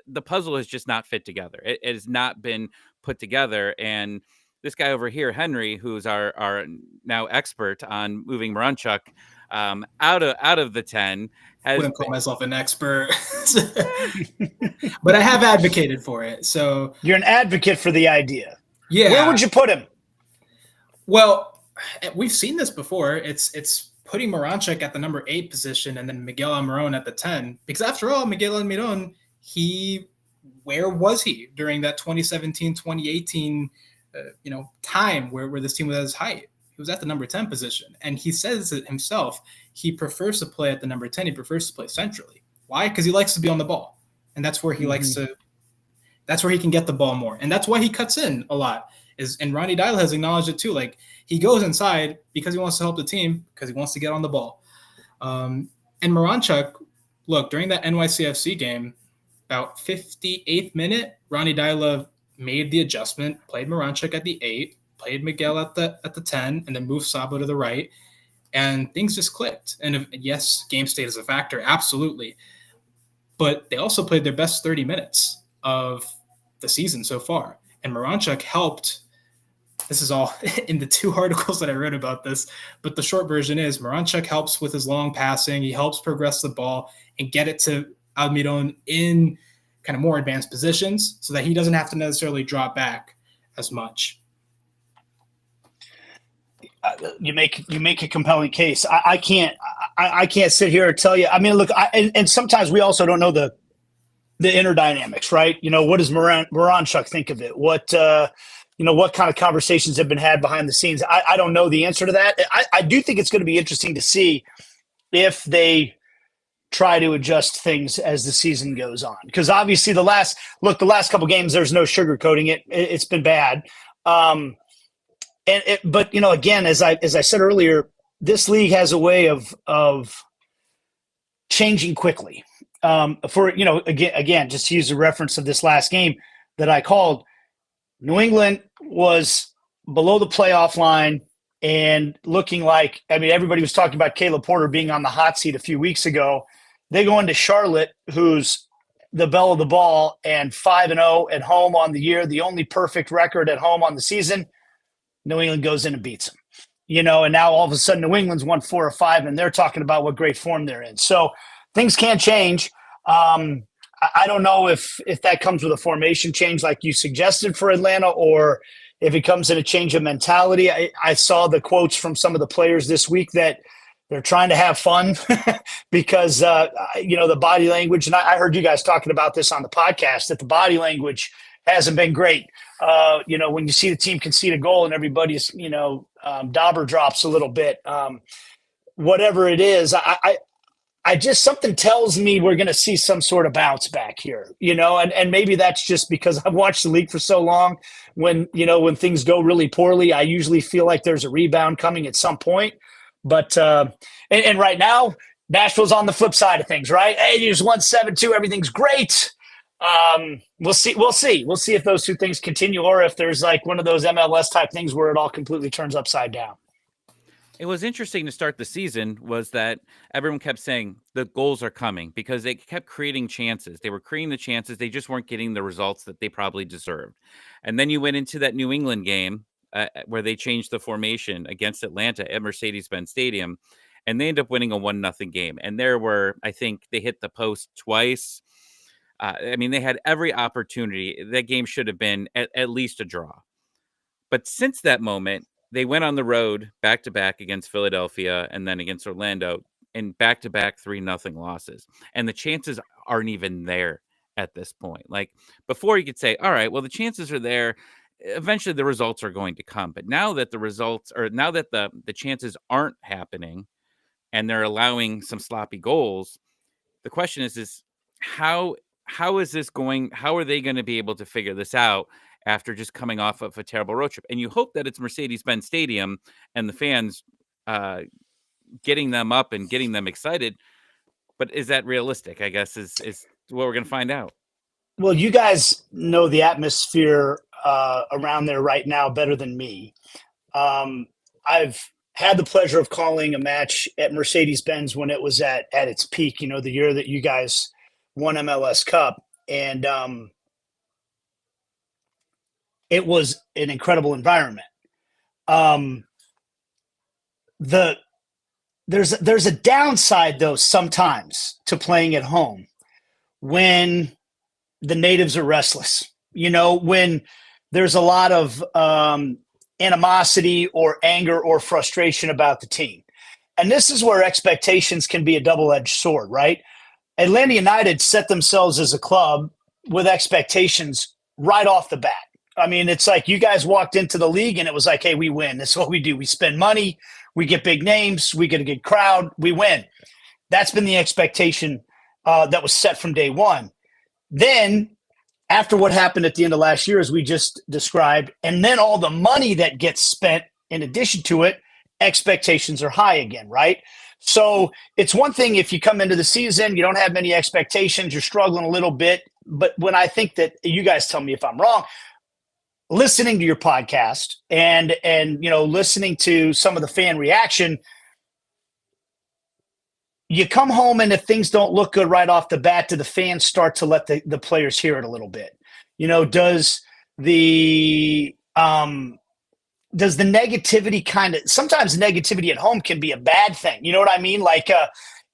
the puzzle has just not fit together. It has not been put together. And this guy over here, Henry, who's our now expert on moving Marunchuk out of the 10. I wouldn't call myself an expert, but I have advocated for it. So you're an advocate for the idea. Yeah. Where would you put him? Well, we've seen this before. It's putting Marunchuk at the number 8 position and then Miguel Almiron at the 10. Because after all, Miguel Almiron, where was he during that 2017, 2018, time where this team was at its height? He was at the number 10 position. And he says it himself. He prefers to play at the number 10. He prefers to play centrally. Why? Because he likes to be on the ball. And that's where he that's where he can get the ball more. And that's why he cuts in a lot. And Ronnie Deila has acknowledged it too. Like he goes inside because he wants to help the team, because he wants to get on the ball. And Marunchuk, look, during that NYCFC game, about 58th minute, Ronnie Deila made the adjustment, played Marunchuk at the 8, played Miguel at the 10, and then moved Sabo to the right. And things just clicked. And yes, game state is a factor, absolutely. But they also played their best 30 minutes of the season so far. And Marunchuk helped. This is all in the 2 articles that I wrote about this. But the short version is Marunchuk helps with his long passing. He helps progress the ball and get it to Almiron in kind of more advanced positions so that he doesn't have to necessarily drop back as much. You make a compelling case. I can't sit here and tell you. I mean, look, and sometimes we also don't know the inner dynamics, right? What does Marunchuk think of it? What what kind of conversations have been had behind the scenes? I don't know the answer to that. I do think it's going to be interesting to see if they try to adjust things as the season goes on, because obviously the last couple games, there's no sugarcoating it. It's been bad. But again, as I said earlier, this league has a way of changing quickly. Again, just to use the reference of this last game that I called, New England was below the playoff line and looking like, everybody was talking about Caleb Porter being on the hot seat a few weeks ago. They go into Charlotte, who's the belle of the ball, and 5-0 at home on the year, the only perfect record at home on the season. New England goes in and beats them, and now all of a sudden New England's won 4 or 5 and they're talking about what great form they're in. So things can change. I don't know if that comes with a formation change like you suggested for Atlanta, or if it comes in a change of mentality. I saw the quotes from some of the players this week that they're trying to have fun because, the body language, and I heard you guys talking about this on the podcast, that the body language hasn't been great. When you see the team concede a goal and everybody's, dauber drops a little bit, whatever it is, I just, something tells me we're going to see some sort of bounce back here, and maybe that's just because I've watched the league for so long. When things go really poorly, I usually feel like there's a rebound coming at some point. But, and right now, Nashville's on the flip side of things, right? Hey, you just won 7-2. Everything's great. We'll see if those two things continue, or if there's like one of those MLS type things where it all completely turns upside down. It was interesting to start the season was that everyone kept saying the goals are coming because they kept creating chances. They were creating the chances. They just weren't getting the results that they probably deserved. And then you went into that New England game where they changed the formation against Atlanta at Mercedes-Benz Stadium, and they ended up winning a 1-0 game. And I think they hit the post twice. They had every opportunity. That game should have been at least a draw. But since that moment, they went on the road back-to-back against Philadelphia and then against Orlando in back-to-back 3-0 losses. And the chances aren't even there at this point. Like before you could say, all right, well, the chances are there. Eventually the results are going to come. But now that the chances aren't happening and they're allowing some sloppy goals, the question is how is this going? How are they going to be able to figure this out after just coming off of a terrible road trip? And you hope that it's Mercedes-Benz Stadium and the fans getting them up and getting them excited. But is that realistic? I guess is what we're going to find out. Well, you guys know the atmosphere around there right now better than me. I've had the pleasure of calling a match at Mercedes-Benz when it was at its peak, the year that you guys won MLS Cup. And it was an incredible environment. There's a downside, though, sometimes to playing at home when the natives are restless, when there's a lot of animosity or anger or frustration about the team. And this is where expectations can be a double-edged sword, right? Atlanta United set themselves as a club with expectations right off the bat. I mean, it's like you guys walked into the league and it was like, hey, we win. This is what we do. We spend money. We get big names. We get a good crowd. We win. That's been the expectation that was set from day one. Then after what happened at the end of last year, as we just described, and then all the money that gets spent in addition to it, expectations are high again, right? So it's one thing if you come into the season, you don't have many expectations, you're struggling a little bit. But when I think that, you guys tell me if I'm wrong, listening to your podcast and listening to some of the fan reaction, you come home and if things don't look good right off the bat, do the fans start to let the players hear it a little bit? Does the negativity sometimes negativity at home can be a bad thing. You know what I mean? Like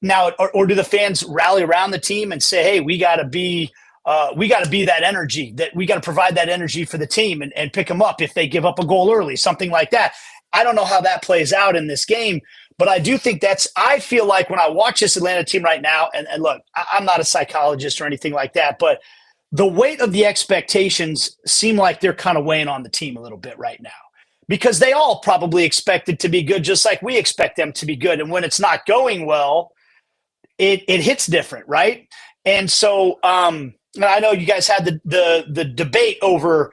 now, or do the fans rally around the team and say, hey, we got to be that energy, that we got to provide that energy for the team and pick them up if they give up a goal early, something like that. I don't know how that plays out in this game, but I do think I feel like when I watch this Atlanta team right now, and look, I'm not a psychologist or anything like that, but the weight of the expectations seem like they're kind of weighing on the team a little bit right now because they all probably expect it to be good, just like we expect them to be good. And when it's not going well, it hits different, right? And so I know you guys had the debate over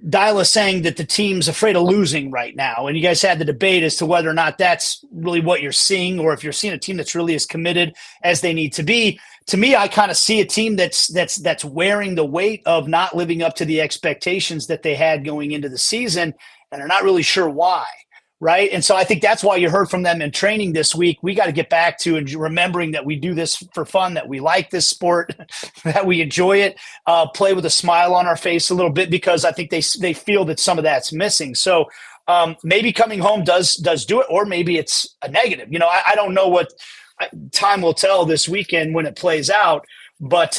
Dyla saying that the team's afraid of losing right now. And you guys had the debate as to whether or not that's really what you're seeing or if you're seeing a team that's really as committed as they need to be. To me, I kind of see a team that's wearing the weight of not living up to the expectations that they had going into the season, and they're not really sure why. Right. And so I think that's why you heard from them in training this week. We got to get back to remembering that we do this for fun, that we like this sport, that we enjoy it, play with a smile on our face a little bit, because I think they feel that some of that's missing. So maybe coming home does do it, or maybe it's a negative. I don't know what time will tell this weekend when it plays out. But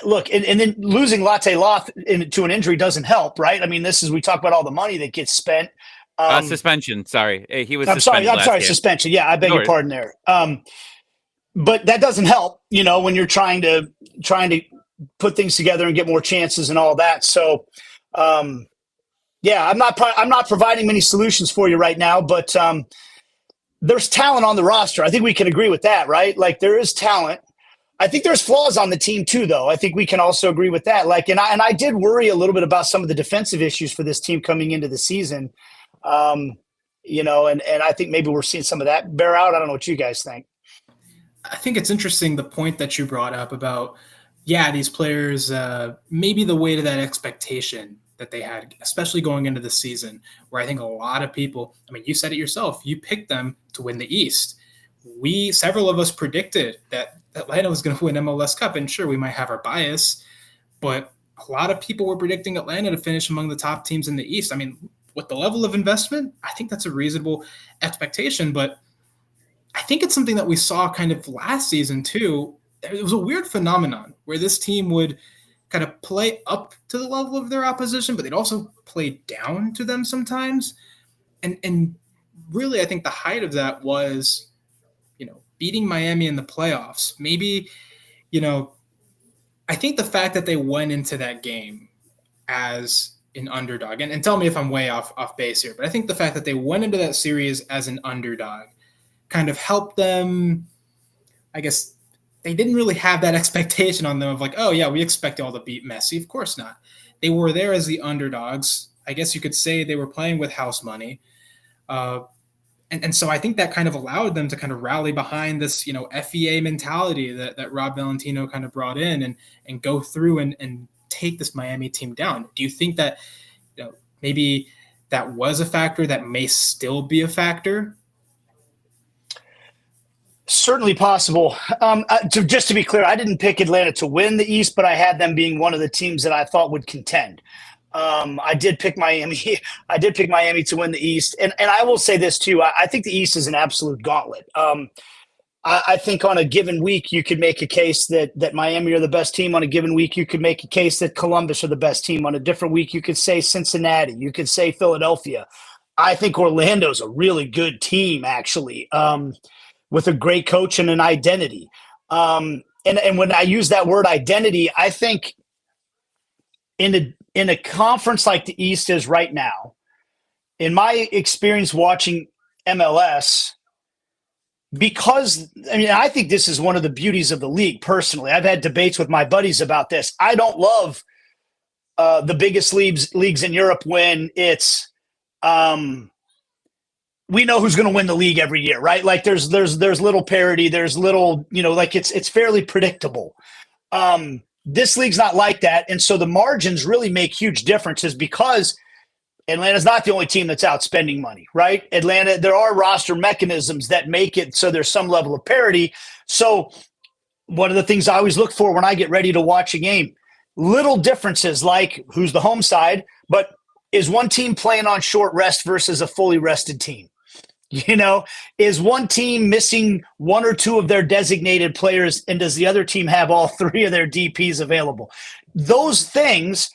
look, and then losing Latte Loth to an injury doesn't help. Right. I mean, we talk about all the money that gets spent. Suspension. Sorry. He was I'm suspended. I'm sorry. Game. Suspension. Yeah. I beg your pardon there. But that doesn't help, when you're trying to put things together and get more chances and all that. So, yeah, I'm not providing many solutions for you right now, but there's talent on the roster. I think we can agree with that, right? Like there is talent. I think there's flaws on the team too, though. I think we can also agree with that. Like, and I did worry a little bit about some of the defensive issues for this team coming into the season. And I think maybe we're seeing some of that bear out. I don't know what you guys think. I think it's interesting the point that you brought up about, these players, maybe the weight of that expectation that they had, especially going into the season, where I think a lot of people, you said it yourself, you picked them to win the East. Several of us predicted that Atlanta was going to win MLS Cup, and sure, we might have our bias, but a lot of people were predicting Atlanta to finish among the top teams in the East. With the level of investment, I think that's a reasonable expectation, but I think it's something that we saw kind of last season too. It was a weird phenomenon where this team would kind of play up to the level of their opposition, but they'd also play down to them sometimes. And really, I think the height of that was, beating Miami in the playoffs. Maybe, I think the fact that they went into that game as an underdog, and tell me if I'm way off base here, but I think the fact that they went into that series as an underdog kind of helped them. I guess they didn't really have that expectation on them of like, oh yeah, we expect y'all to beat Messi. Of course not. They were there as the underdogs. I guess you could say they were playing with house money. And so I think that kind of allowed them to kind of rally behind this, FEA mentality that Rob Valentino kind of brought in and go through and take this Miami team down. Do you think that maybe that was a factor that may still be a factor? Certainly possible. Just to be clear, I didn't pick Atlanta to win the East, but I had them being one of the teams that I thought would contend. I did pick Miami. I did pick Miami to win the East. And I will say this too. I think the East is an absolute gauntlet. I think on a given week, you could make a case that Miami are the best team. On a given week, you could make a case that Columbus are the best team. On a different week, you could say Cincinnati. You could say Philadelphia. I think Orlando's a really good team, actually, with a great coach and an identity. And when I use that word identity, I think in a conference like the East is right now, in my experience watching MLS, because, I think this is one of the beauties of the league personally. I've had debates with my buddies about this. I don't love the biggest leagues in Europe when it's we know who's going to win the league every year, right? Like there's little parity, there's little, like it's fairly predictable. This league's not like that. And so the margins really make huge differences because Atlanta's not the only team that's out spending money, right? Atlanta, there are roster mechanisms that make it so there's some level of parity. So one of the things I always look for when I get ready to watch a game, little differences like who's the home side, but is one team playing on short rest versus a fully rested team? Is one team missing one or two of their designated players, and does the other team have all three of their DPs available? Those things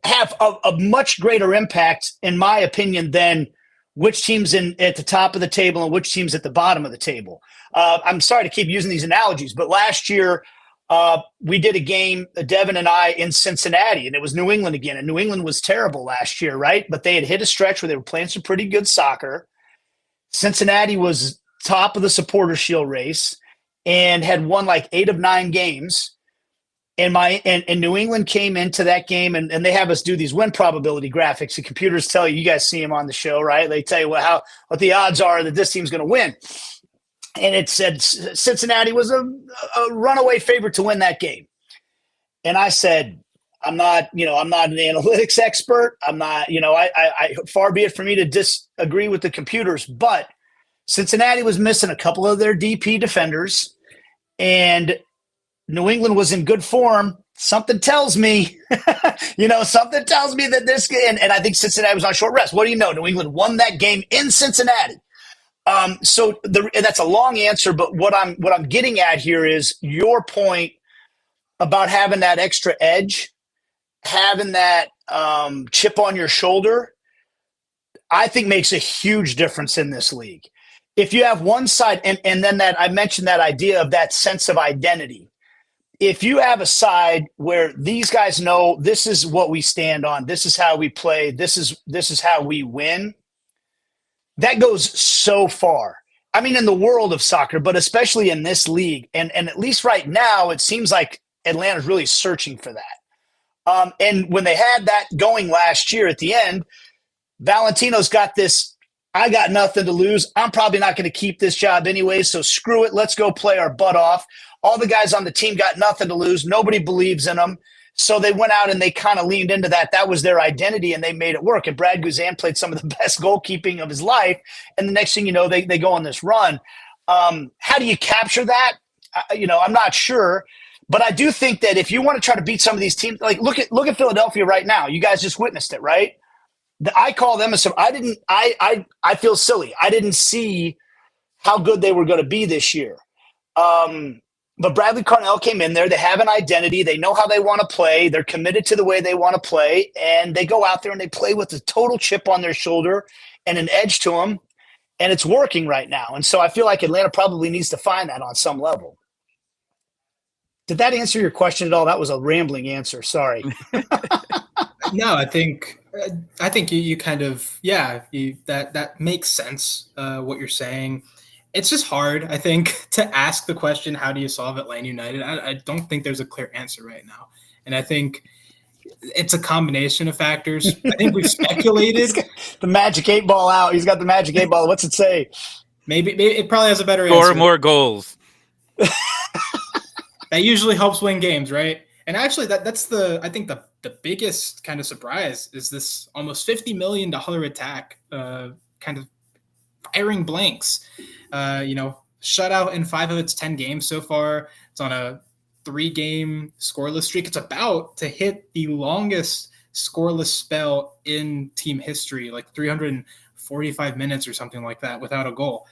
have a much greater impact, in my opinion, than which team's at the top of the table and which team's at the bottom of the table. I'm sorry to keep using these analogies, but last year we did a game, Devin and I, in Cincinnati, and it was New England again. And New England was terrible last year, right? But they had hit a stretch where they were playing some pretty good soccer. Cincinnati was top of the Supporter Shield race and had won like 8 of 9 games. And New England came into that game, and they have us do these win probability graphics. The computers tell you guys see them on the show, right? They tell you what the odds are that this team's going to win. And it said Cincinnati was a runaway favorite to win that game. And I said, I'm not an analytics expert. I'm not, I far be it for me to disagree with the computers, but Cincinnati was missing a couple of their DP defenders and New England was in good form. Something tells me, something tells me that this game, and I think Cincinnati was on short rest. What do you know? New England won that game in Cincinnati. And that's a long answer, but what I'm getting at here is your point about having that extra edge, having that chip on your shoulder, I think makes a huge difference in this league. If you have one side, and then that I mentioned that idea of that sense of identity. If you have a side where these guys know this is what we stand on, this is how we play, this is how we win, that goes so far. I mean, in the world of soccer, but especially in this league, and at least right now, it seems like Atlanta's really searching for that. And when they had that going last year at the end, Valentino's got this, I got nothing to lose. I'm probably not going to keep this job anyway, so screw it. Let's go play our butt off. All the guys on the team got nothing to lose. Nobody believes in them. So they went out and they kind of leaned into that. That was their identity, and they made it work. And Brad Guzan played some of the best goalkeeping of his life. And the next thing you know, they go on this run. How do you capture that? I'm not sure. But I do think that if you want to try to beat some of these teams, like look at Philadelphia right now. You guys just witnessed it, right? I call them I feel silly. I didn't see how good they were going to be this year. But Bradley Carnell came in there. They have an identity. They know how they want to play. They're committed to the way they want to play. And they go out there and they play with a total chip on their shoulder and an edge to them. and it's working right now. And so I feel like Atlanta probably needs to find that on some level. Did that answer your question at all? That was a rambling answer. Sorry. No, I think you kind of, that makes sense, what you're saying. It's just hard, I think, to ask the question, how do you solve Atlanta United? I don't think there's a clear answer right now. And I think it's a combination of factors. I think we've speculated. The magic 8 ball out. He's got the magic 8 ball. What's it say? Maybe it probably has a better Score answer. more goals. That usually helps win games, right? And actually, that's I think the biggest kind of surprise is this almost $50 million attack, kind of firing blanks. Shutout in 5 of its 10 games so far. It's on a 3-game scoreless streak. It's about to hit the longest scoreless spell in team history, like 345 minutes or something like that without a goal.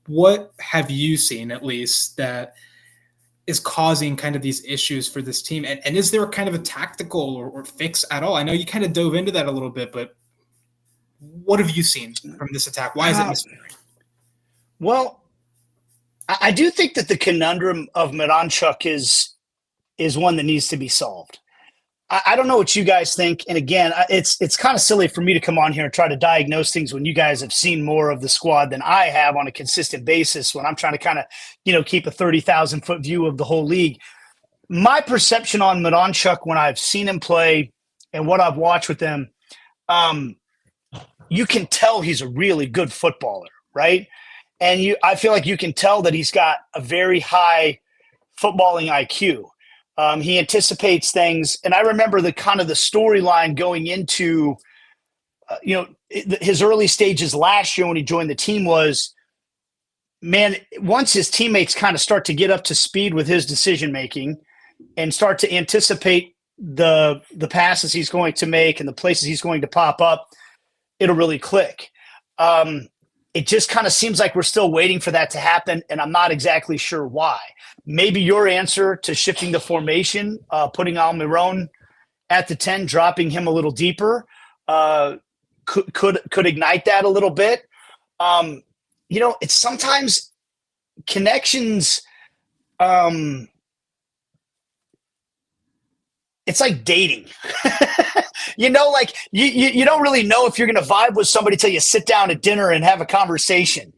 What have you seen, at least, that is causing kind of these issues for this team? And is there kind of a tactical or fix at all? I know you kind of dove into that a little bit, but what have you seen from this attack? Why is it misfiring? Well, I do think that the conundrum of Miranchuk is one that needs to be solved. I don't know what you guys think. And again, it's kind of silly for me to come on here and try to diagnose things when you guys have seen more of the squad than I have on a consistent basis, when I'm trying to kind of, keep a 30,000-foot view of the whole league. My perception on Miranchuk when I've seen him play and what I've watched with him, you can tell he's a really good footballer, right? And I feel like you can tell that he's got a very high footballing IQ. He anticipates things. And I remember the storyline going into, his early stages last year when he joined the team was, man, once his teammates kind of start to get up to speed with his decision-making and start to anticipate the passes he's going to make and the places he's going to pop up, it'll really click. It just kind of seems like we're still waiting for that to happen, and I'm not exactly sure why. Maybe your answer to shifting the formation, putting Almiron at the 10, dropping him a little deeper, could ignite that a little bit. It's sometimes connections. It's like dating. You don't really know if you're going to vibe with somebody till you sit down at dinner and have a conversation.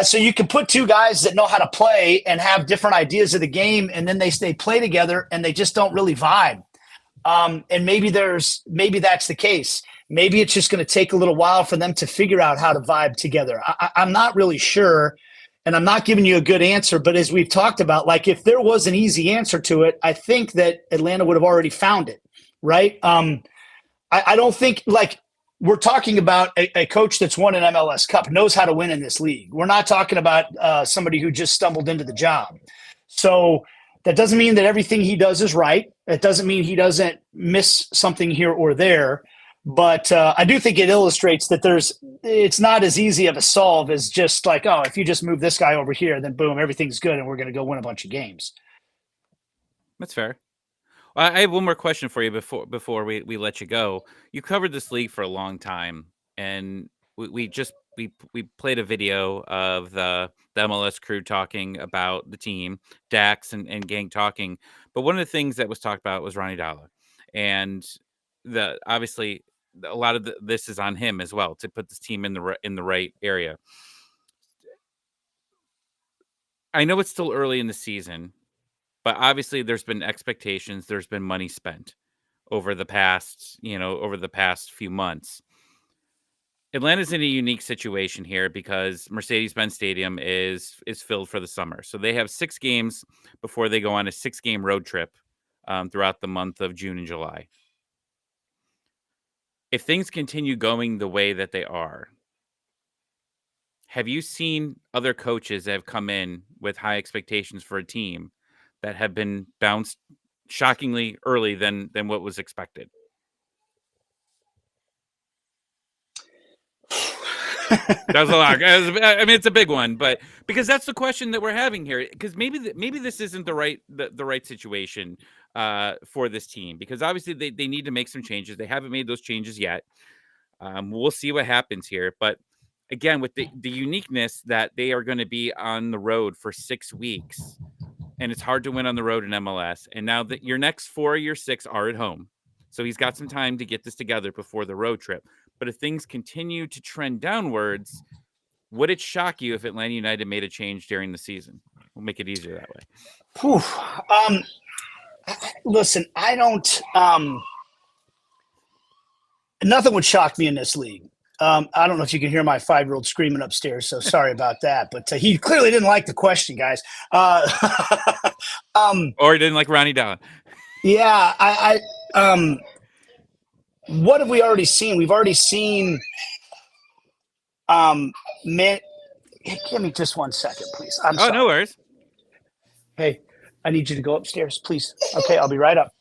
So you can put 2 guys that know how to play and have different ideas of the game, and then they play together and they just don't really vibe. And maybe that's the case. Maybe it's just going to take a little while for them to figure out how to vibe together. I'm not really sure, and I'm not giving you a good answer, but as we've talked about, like if there was an easy answer to it, I think that Atlanta would have already found it, right? I don't think, like, we're talking about a coach that's won an MLS Cup, knows how to win in this league. We're not talking about somebody who just stumbled into the job. So that doesn't mean that everything he does is right. It doesn't mean he doesn't miss something here or there. But I do think it illustrates that it's not as easy of a solve as just like, oh, if you just move this guy over here, then boom, everything's good and we're going to go win a bunch of games. That's fair. I have one more question for you before we let you go. You covered this league for a long time, and we played a video of the MLS crew talking about the team, Dax and gang talking. But one of the things that was talked about was Ronnie Dalla, and obviously a lot of this is on him as well to put this team in the right area. I know it's still early in the season, but obviously there's been expectations. There's been money spent over the past few months. Atlanta's in a unique situation here because Mercedes-Benz Stadium is filled for the summer. So they have 6 games before they go on a 6-game road trip throughout the month of June and July. If things continue going the way that they are, have you seen other coaches that have come in with high expectations for a team that have been bounced shockingly early than what was expected? That was a lot. I mean, it's a big one, but because that's the question that we're having here. Because maybe this isn't the right situation for this team. Because obviously they need to make some changes. They haven't made those changes yet. We'll see what happens here. But again, with the uniqueness that they are going to be on the road for 6 weeks, and it's hard to win on the road in MLS. And now that your next 4 of your 6 are at home. So he's got some time to get this together before the road trip. But if things continue to trend downwards, would it shock you if Atlanta United made a change during the season? We'll make it easier that way. Whew. Listen, I don't nothing would shock me in this league. I don't know if you can hear my 5-year-old screaming upstairs, so sorry about that. But he clearly didn't like the question, guys. Or he didn't like Ronnie Dowd. Yeah, what have we already seen? We've already seen man. Give me just 1 second, please. I'm sorry. No worries. Hey, I need you to go upstairs, please. Okay, I'll be right up.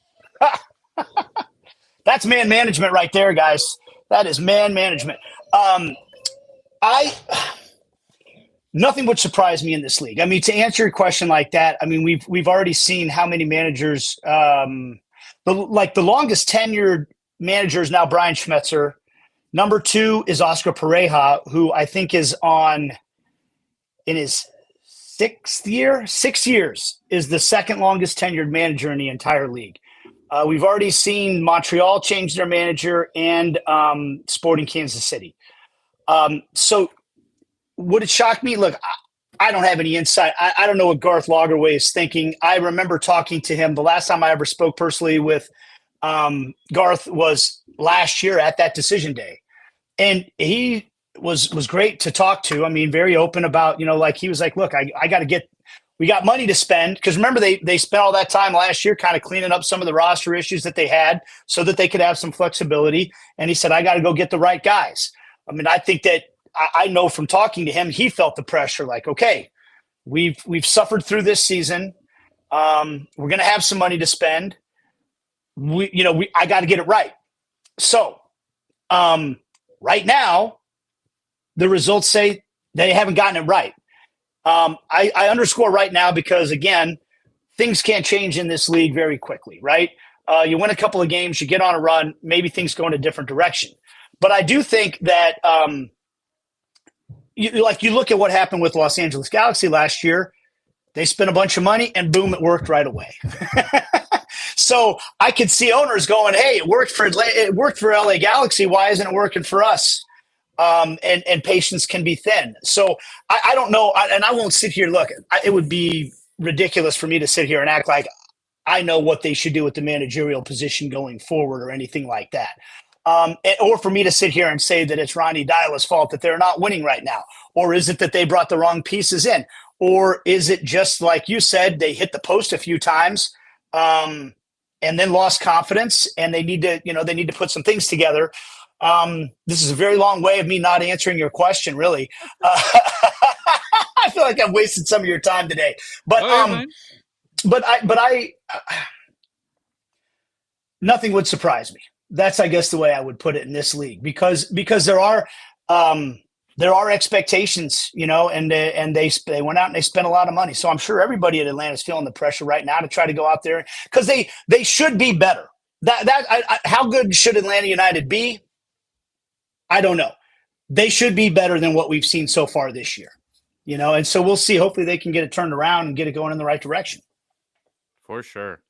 That's man management right there, guys. That is man management. Nothing would surprise me in this league. I mean, to answer your question like that, I mean, we've already seen how many managers. The longest tenured manager is now Brian Schmetzer. Number 2 is Oscar Pareja, who I think is in his 6th year. 6 years is the second longest tenured manager in the entire league. We've already seen Montreal change their manager and Sporting Kansas City. So would it shock me? Look, I don't have any insight. I don't know what Garth Lagerwey is thinking. I remember talking to him. The last time I ever spoke personally with Garth was last year at that decision day. And he was great to talk to. I mean, very open about, like he was like, look, I got to we got money to spend. Because remember, they spent all that time last year kind of cleaning up some of the roster issues that they had so that they could have some flexibility. And he said, I got to go get the right guys. I mean, I think that I know from talking to him, he felt the pressure like, okay, we've suffered through this season. We're going to have some money to spend. I got to get it right. So right now, the results say they haven't gotten it right. I underscore right now because, again, things can't change in this league very quickly, right? You win a couple of games, you get on a run, maybe things go in a different direction. But I do think that you look at what happened with Los Angeles Galaxy last year. They spent a bunch of money and boom, it worked right away. So I could see owners going, hey, it worked for LA Galaxy. Why isn't it working for us? And patience can be thin. So I don't know. And I won't sit here. Look, it would be ridiculous for me to sit here and act like I know what they should do with the managerial position going forward or anything like that. Or for me to sit here and say that it's Ronnie Dyla's fault that they're not winning right now. Or is it that they brought the wrong pieces in? Or is it just like you said, they hit the post a few times and then lost confidence and they need to put some things together. This is a very long way of me not answering your question, really. I feel like I've wasted some of your time today, but nothing would surprise me. That's, I guess, the way I would put it in this league because there are expectations, and they went out and they spent a lot of money. So I'm sure everybody at Atlanta is feeling the pressure right now to try to go out there because they should be better. How good should Atlanta United be? I don't know. They should be better than what we've seen so far this year, and so we'll see. Hopefully they can get it turned around and get it going in the right direction. For sure.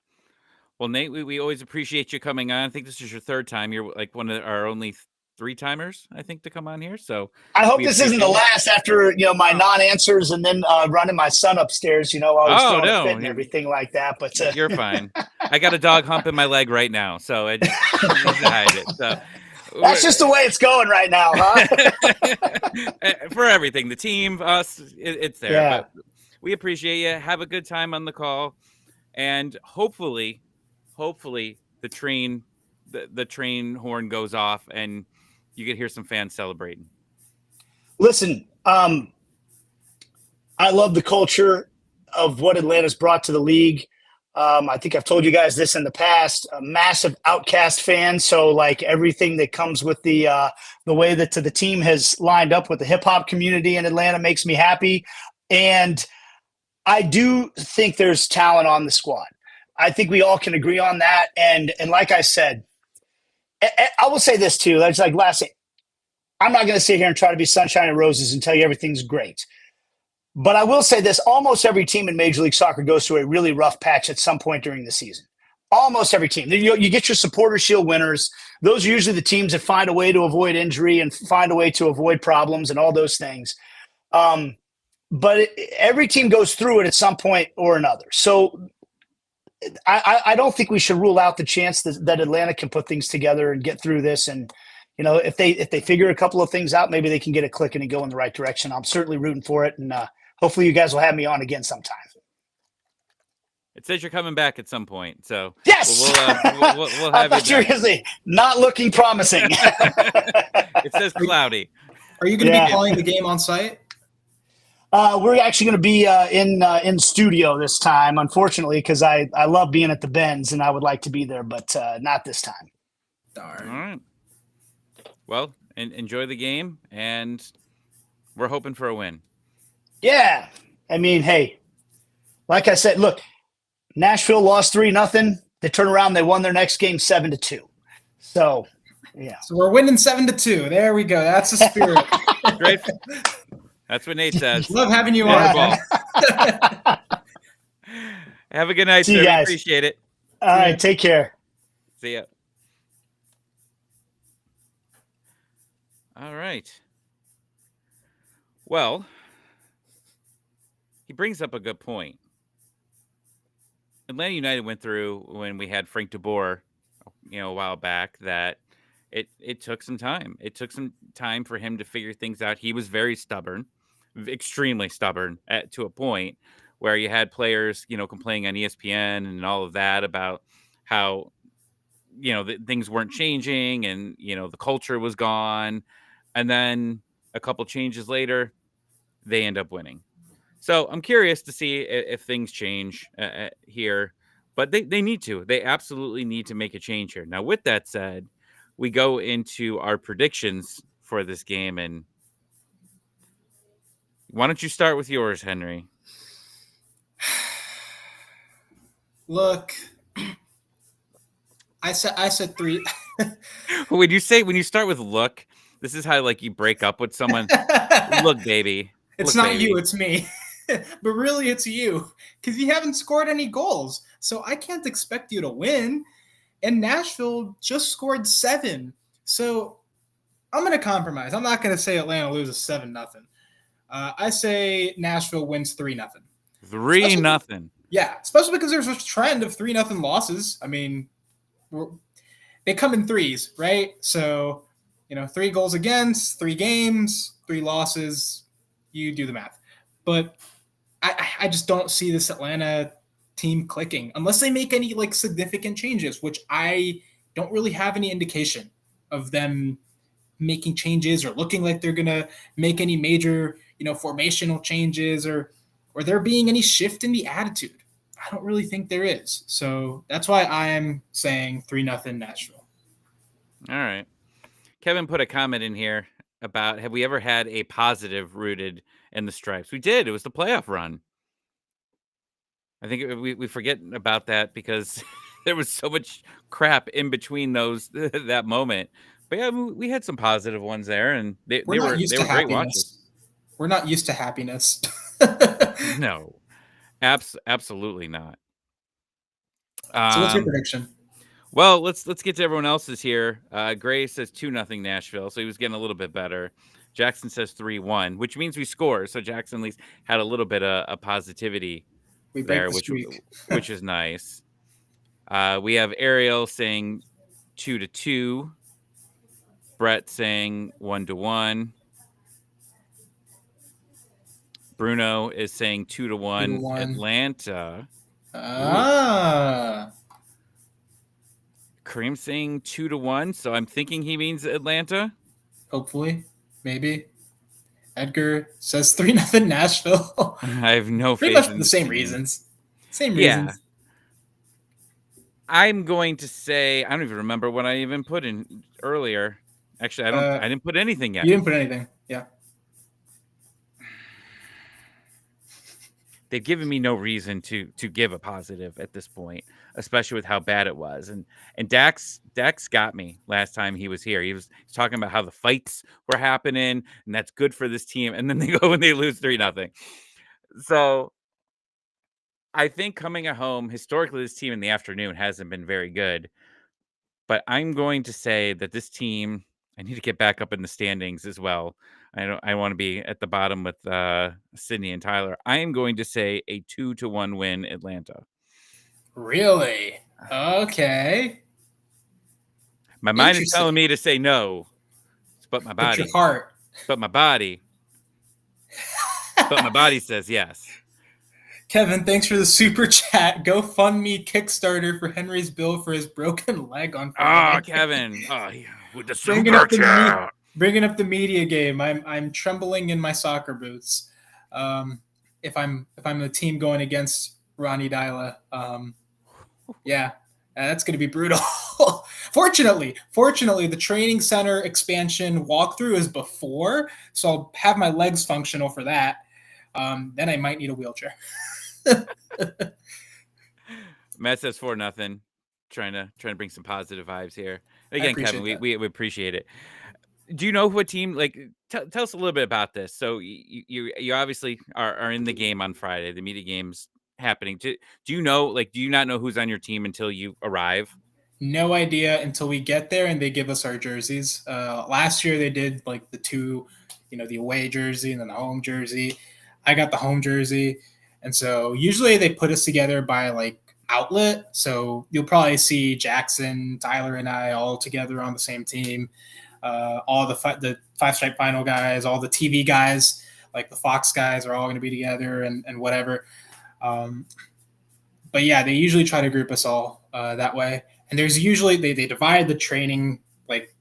Well, Nate, we always appreciate you coming on. I think this is your 3rd time. You're like one of our only 3-timers, I think, to come on here. So I hope this isn't the last after, my non-answers and then running my son upstairs, while I was throwing a fit and everything like that. But you're fine. I got a dog humping my leg right now, so I just hide it. So that's just the way it's going right now, huh? For everything, the team, us, it's there. Yeah. But we appreciate you. Have a good time on the call, and hopefully the train horn goes off and you can hear some fans celebrating. Listen, I love the culture of what Atlanta's brought to the league. I think I've told you guys this in the past, a massive Outcast fan. So like everything that comes with the way that the team has lined up with the hip hop community in Atlanta makes me happy. And I do think there's talent on the squad. I think we all can agree on that. And like I said, I will say this too. That's like last thing. I'm not going to sit here and try to be sunshine and roses and tell you everything's great. But I will say this, almost every team in Major League Soccer goes through a really rough patch at some point during the season. Almost every team. You get your Supporter Shield winners. Those are usually the teams that find a way to avoid injury and find a way to avoid problems and all those things. But every team goes through it at some point or another. So I don't think we should rule out the chance that Atlanta can put things together and get through this. And, you know, if they figure a couple of things out, maybe they can get it clicking and go in the right direction. I'm certainly rooting for it. And hopefully you guys will have me on again sometime. It says you're coming back at some point, so yes, we'll have you. Seriously, not looking promising. It says cloudy. Are you going to be calling the game on site? We're actually going to be in studio this time, unfortunately, because I love being at the Benz and I would like to be there, but not this time. Darn. All right. Well, enjoy the game, and we're hoping for a win. Yeah, I mean, hey, like I said, look. Nashville lost 3-0. They turn around. They won their next game 7-2. So, yeah. So we're winning 7-2. There we go. That's the spirit. Great. That's what Nate says. Love having you on. Have a good night, See sir. you guys. Appreciate it. All right. Take care. See ya. All right. Well, he brings up a good point. Atlanta United went through when we had Frank DeBoer, a while back, that it took some time. It took some time for him to figure things out. He was very stubborn, extremely stubborn to a point where you had players, complaining on ESPN and all of that about how, things weren't changing and, the culture was gone. And then a couple changes later, they end up winning. So I'm curious to see if things change here, but they need to. They absolutely need to make a change here. Now, with that said, we go into our predictions for this game, and why don't you start with yours, Henry? Look, I said 3. When you start with look, this is how you break up with someone. Look, baby. It's Look, not baby. you, it's me. But really, it's you, because you haven't scored any goals. So I can't expect you to win. And Nashville just scored 7. So I'm going to compromise. I'm not going to say Atlanta loses 7-0. I say Nashville wins 3-0. 3-0. Yeah, especially because there's a trend of 3-0 losses. I mean, they come in threes, right? So, 3 goals against, 3 games, 3 losses. You do the math. But I just don't see this Atlanta team clicking unless they make any significant changes, which I don't really have any indication of them making changes or looking like they're going to make any major, formational changes or there being any shift in the attitude. I don't really think there is. So that's why I'm saying 3-0 Nashville. All right. Kevin put a comment in here about, have we ever had a positive rooted in the stripes? We did. It was the playoff run. I think we forget about that because there was so much crap in between that moment. But yeah, we had some positive ones there, and they were great watches. We're not used to happiness. No, absolutely not. So what's your prediction? Well, let's get to everyone else's here. Gray says 2-0 Nashville, so he was getting a little bit better. Jackson says 3-1, which means we score. So Jackson at least had a little bit of positivity there, which is nice. We have Ariel saying 2-2. Brett saying 1-1. Bruno is saying 2-1 Atlanta. Kareem saying 2-1, so I'm thinking he means Atlanta. Hopefully, maybe. Edgar says 3-0 Nashville. I have no faith. Pretty much in the same reasons. Same reasons. I'm going to say, I don't even remember what I even put in earlier. Actually, I didn't put anything yet. You didn't put anything. Yeah. they've given me no reason to give a positive at this point, especially with how bad it was. And Dax got me last time he was here. He's talking about how the fights were happening and that's good for this team. And then they go and they lose 3-0. So I think coming at home, historically, this team in the afternoon hasn't been very good. But I'm going to say that this team, I need to get back up in the standings as well. I want to be at the bottom with Sydney and Tyler. I am going to say a 2-1 win Atlanta. Really? Okay. My mind is telling me to say no, but my body. But your heart. But my body. But my body says yes. Kevin, thanks for the super chat. GoFundMe Kickstarter for Henry's bill for his broken leg on Friday. Oh, Kevin. Oh, yeah. With the super chat. Bringing up the media game. I'm trembling in my soccer boots. If I'm the team going against Ronnie Dyla, yeah, that's going to be brutal. Fortunately, the training center expansion walkthrough is before, so I'll have my legs functional for that. Then I might need a wheelchair. Matt says 4-0. Trying to bring some positive vibes here. Again, Kevin, we appreciate it. Do you know what team? Like, tell us a little bit about this. So you obviously are in the game on Friday. The media game's happening. Do you know? Like, do you not know who's on your team until you arrive? No idea until we get there and they give us our jerseys. Last year they did like the two, the away jersey and then the home jersey. I got the home jersey. And so usually they put us together by like outlet. So you'll probably see Jackson, Tyler, and I all together on the same team. All the Five Stripe Final guys, all the TV guys, like the Fox guys are all going to be together and whatever. But yeah, they usually try to group us all that way. And there's usually, they divide the training, like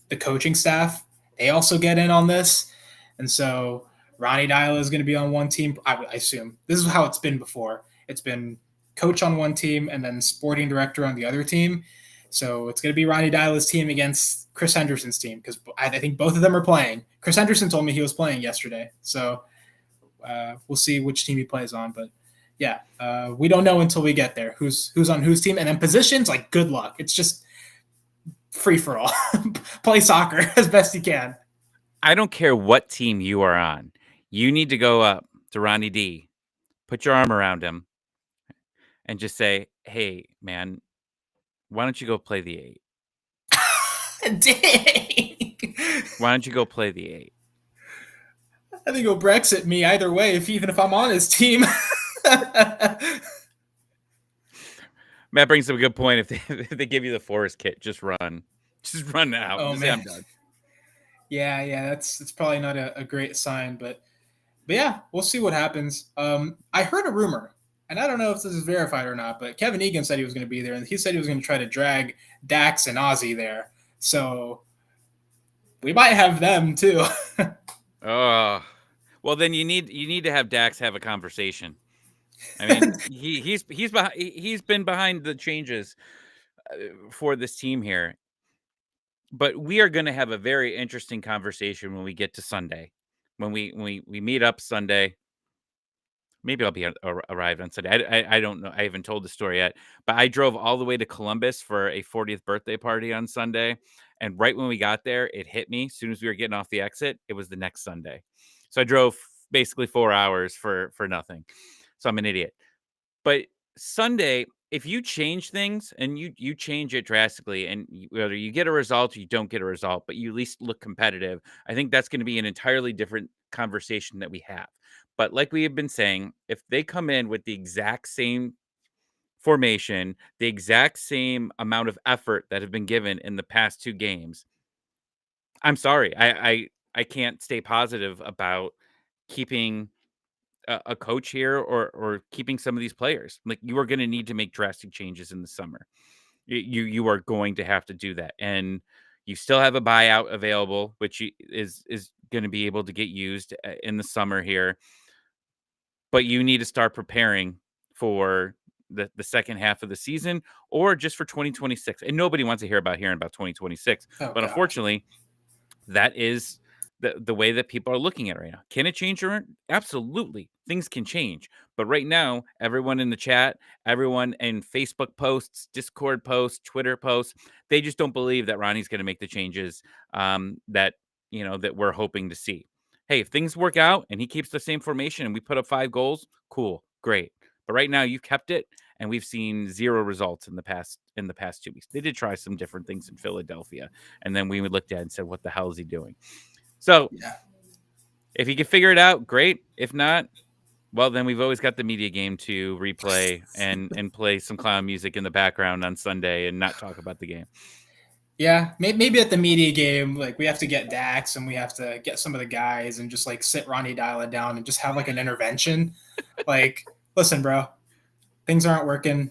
the coaching staff. They also get in on this. And so Ronnie Dyla is going to be on one team. I assume this is how it's been before. It's been coach on one team and then sporting director on the other team. So it's going to be Ronnie Dyla's team against Chris Henderson's team because I think both of them are playing. Chris Henderson told me he was playing yesterday. So we'll see which team he plays on. But yeah, we don't know until we get there who's on whose team. And then positions, like good luck. It's just free for all. Play soccer as best you can. I don't care what team you are on. You need to go up to Ronnie D, put your arm around him, and just say, hey, man, why don't you go play the 8? Dang. Why don't you go play the 8? I think he'll Brexit me either way, even if I'm on his team. Matt brings up a good point. If they give you the Forest kit, just run. Just run out. Oh, just man. I'm done. Yeah, that's probably not a great sign, but yeah, we'll see what happens. I heard a rumor, and I don't know if this is verified or not, but Kevin Egan said he was going to be there, and he said he was going to try to drag Dax and Ozzy there. So we might have them too. Oh, well, then you need to have Dax have a conversation. I mean, he's been behind the changes for this team here. But we are going to have a very interesting conversation when we get to Sunday. When we meet up Sunday. Maybe I'll be arrived on Sunday. I don't know. I haven't told the story yet. But I drove all the way to Columbus for a 40th birthday party on Sunday. And right when we got there, it hit me. As soon as we were getting off the exit, it was the next Sunday. So I drove basically 4 hours for nothing. So I'm an idiot. But Sunday, if you change things and you change it drastically, and whether you get a result or you don't get a result, but you at least look competitive, I think that's going to be an entirely different conversation that we have. But like we have been saying, if they come in with the exact same formation, the exact same amount of effort that have been given in the past 2 games, I'm sorry. I can't stay positive about keeping a coach here or keeping some of these players. Like, you are going to need to make drastic changes in the summer. You are going to have to do that. And you still have a buyout available, which is going to be able to get used in the summer here. But you need to start preparing for the second half of the season or just for 2026. And nobody wants to hear about hearing about 2026. But unfortunately, that is the way that people are looking at it right now. Can it change? Absolutely. Things can change. But right now, everyone in the chat, everyone in Facebook posts, Discord posts, Twitter posts, they just don't believe that Ronnie's going to make the changes that we're hoping to see. Hey, if things work out and he keeps the same formation and we put up 5 goals, cool, great. But right now, you've kept it, and we've seen 0 results in the past 2 weeks. They did try some different things in Philadelphia, and then we looked at it and said, "What the hell is he doing?" So, if he can figure it out, great. If not, well, then we've always got the media game to replay and play some clown music in the background on Sunday and not talk about the game. Yeah, maybe at the media game, like we have to get Dax and we have to get some of the guys and just like sit Ronnie Dyla down and just have like an intervention. Like, listen, bro, things aren't working.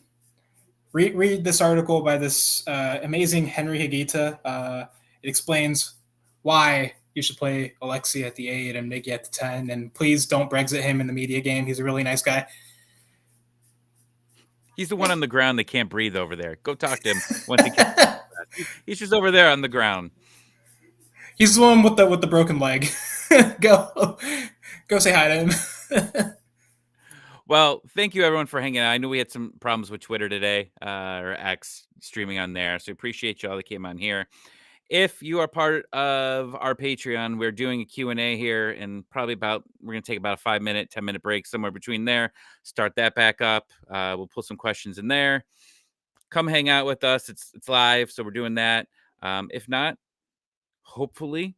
Read this article by this amazing Henry Higuita. It explains why you should play Alexi at the 8 and Miggy at the 10. And please don't Brexit him in the media game. He's a really nice guy. He's the one on the ground that can't breathe over there. Go talk to him once he gets. He's just over there on the ground. He's the one with the broken leg. Go say hi to him. Well, thank you everyone for hanging out. I know we had some problems with Twitter today, or X streaming on there. So appreciate y'all that came on here. If you are part of our Patreon, we're doing a Q&A here, and we're going to take about a 5-minute, 10-minute break somewhere between there. Start that back up. We'll pull some questions in there. Come hang out with us. It's live, so we're doing that. If not, hopefully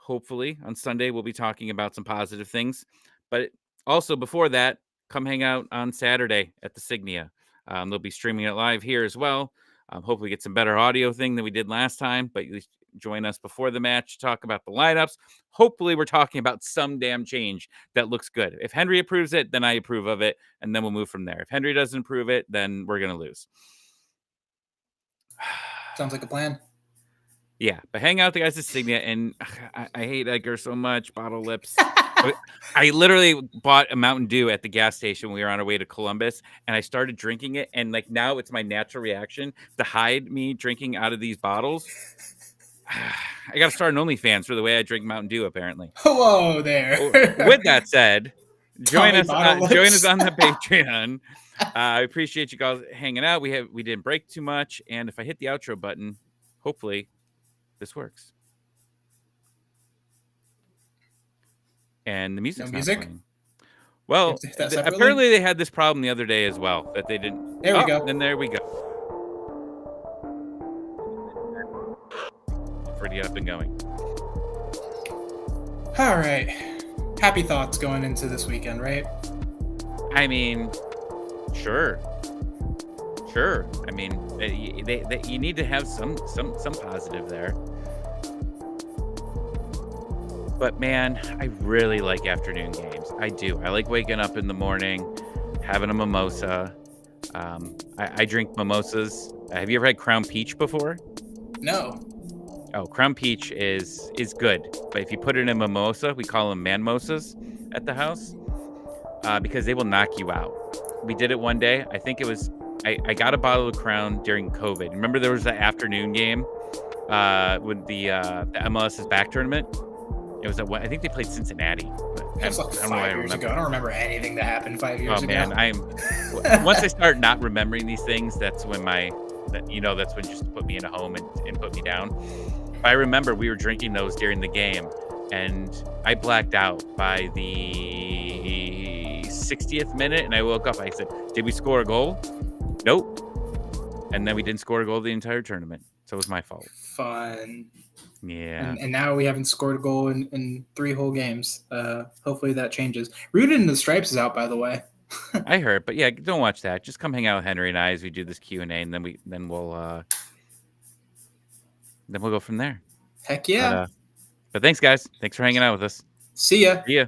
on Sunday we'll be talking about some positive things. But also before that, come hang out on Saturday at the Signia. They'll be streaming it live here as well. Hopefully get some better audio thing than we did last time, but at least join us before the match to talk about the lineups. Hopefully we're talking about some damn change that looks good. If Henry approves it, then I approve of it, and then we'll move from there. If Henry doesn't approve it, then we're going to lose. Sounds like a plan. Yeah, but hang out with the guys at Signia, and I hate Edgar so much, bottle lips. I literally bought a Mountain Dew at the gas station when we were on our way to Columbus, and I started drinking it, and like now it's my natural reaction to hide me drinking out of these bottles. I got to start an OnlyFans for the way I drink Mountain Dew, apparently. Whoa there. With that said, join us on the Patreon. I appreciate you guys hanging out. We didn't break too much, and if I hit the outro button, hopefully this works. And the music's not playing. Well, apparently they had this problem the other day as well, that they didn't. There we go. Then there we go. Pretty up and going. All right. Happy thoughts going into this weekend, right? I mean, sure. I mean, they you need to have some positive there. But man, I really like afternoon games. I do. I like waking up in the morning, having a mimosa. I drink mimosas. Have you ever had Crown Peach before? No. Oh, Crown Peach is good. But if you put it in a mimosa, we call them manmosas at the house, because they will knock you out. We did it one day. I think it was, I got a bottle of Crown during COVID. Remember there was the afternoon game with the MLS's back tournament? It was I think they played Cincinnati. That was like 5 years ago. I don't remember anything that happened 5 years ago. Oh man, once I start not remembering these things, that's when that's when just put me in a home and put me down. But I remember we were drinking those during the game, and I blacked out by the 60th minute, and I woke up. I said, "Did we score a goal?" Nope. And then we didn't score a goal the entire tournament, so it was my fault. Fun. Yeah. And now we haven't scored a goal in 3 whole games. Hopefully that changes. Rooted in the Stripes is out, by the way. I heard, but yeah, don't watch that. Just come hang out with Henry and I as we do this Q&A, and then we'll go from there. Heck yeah. But thanks, guys. Thanks for hanging out with us. See ya. See ya.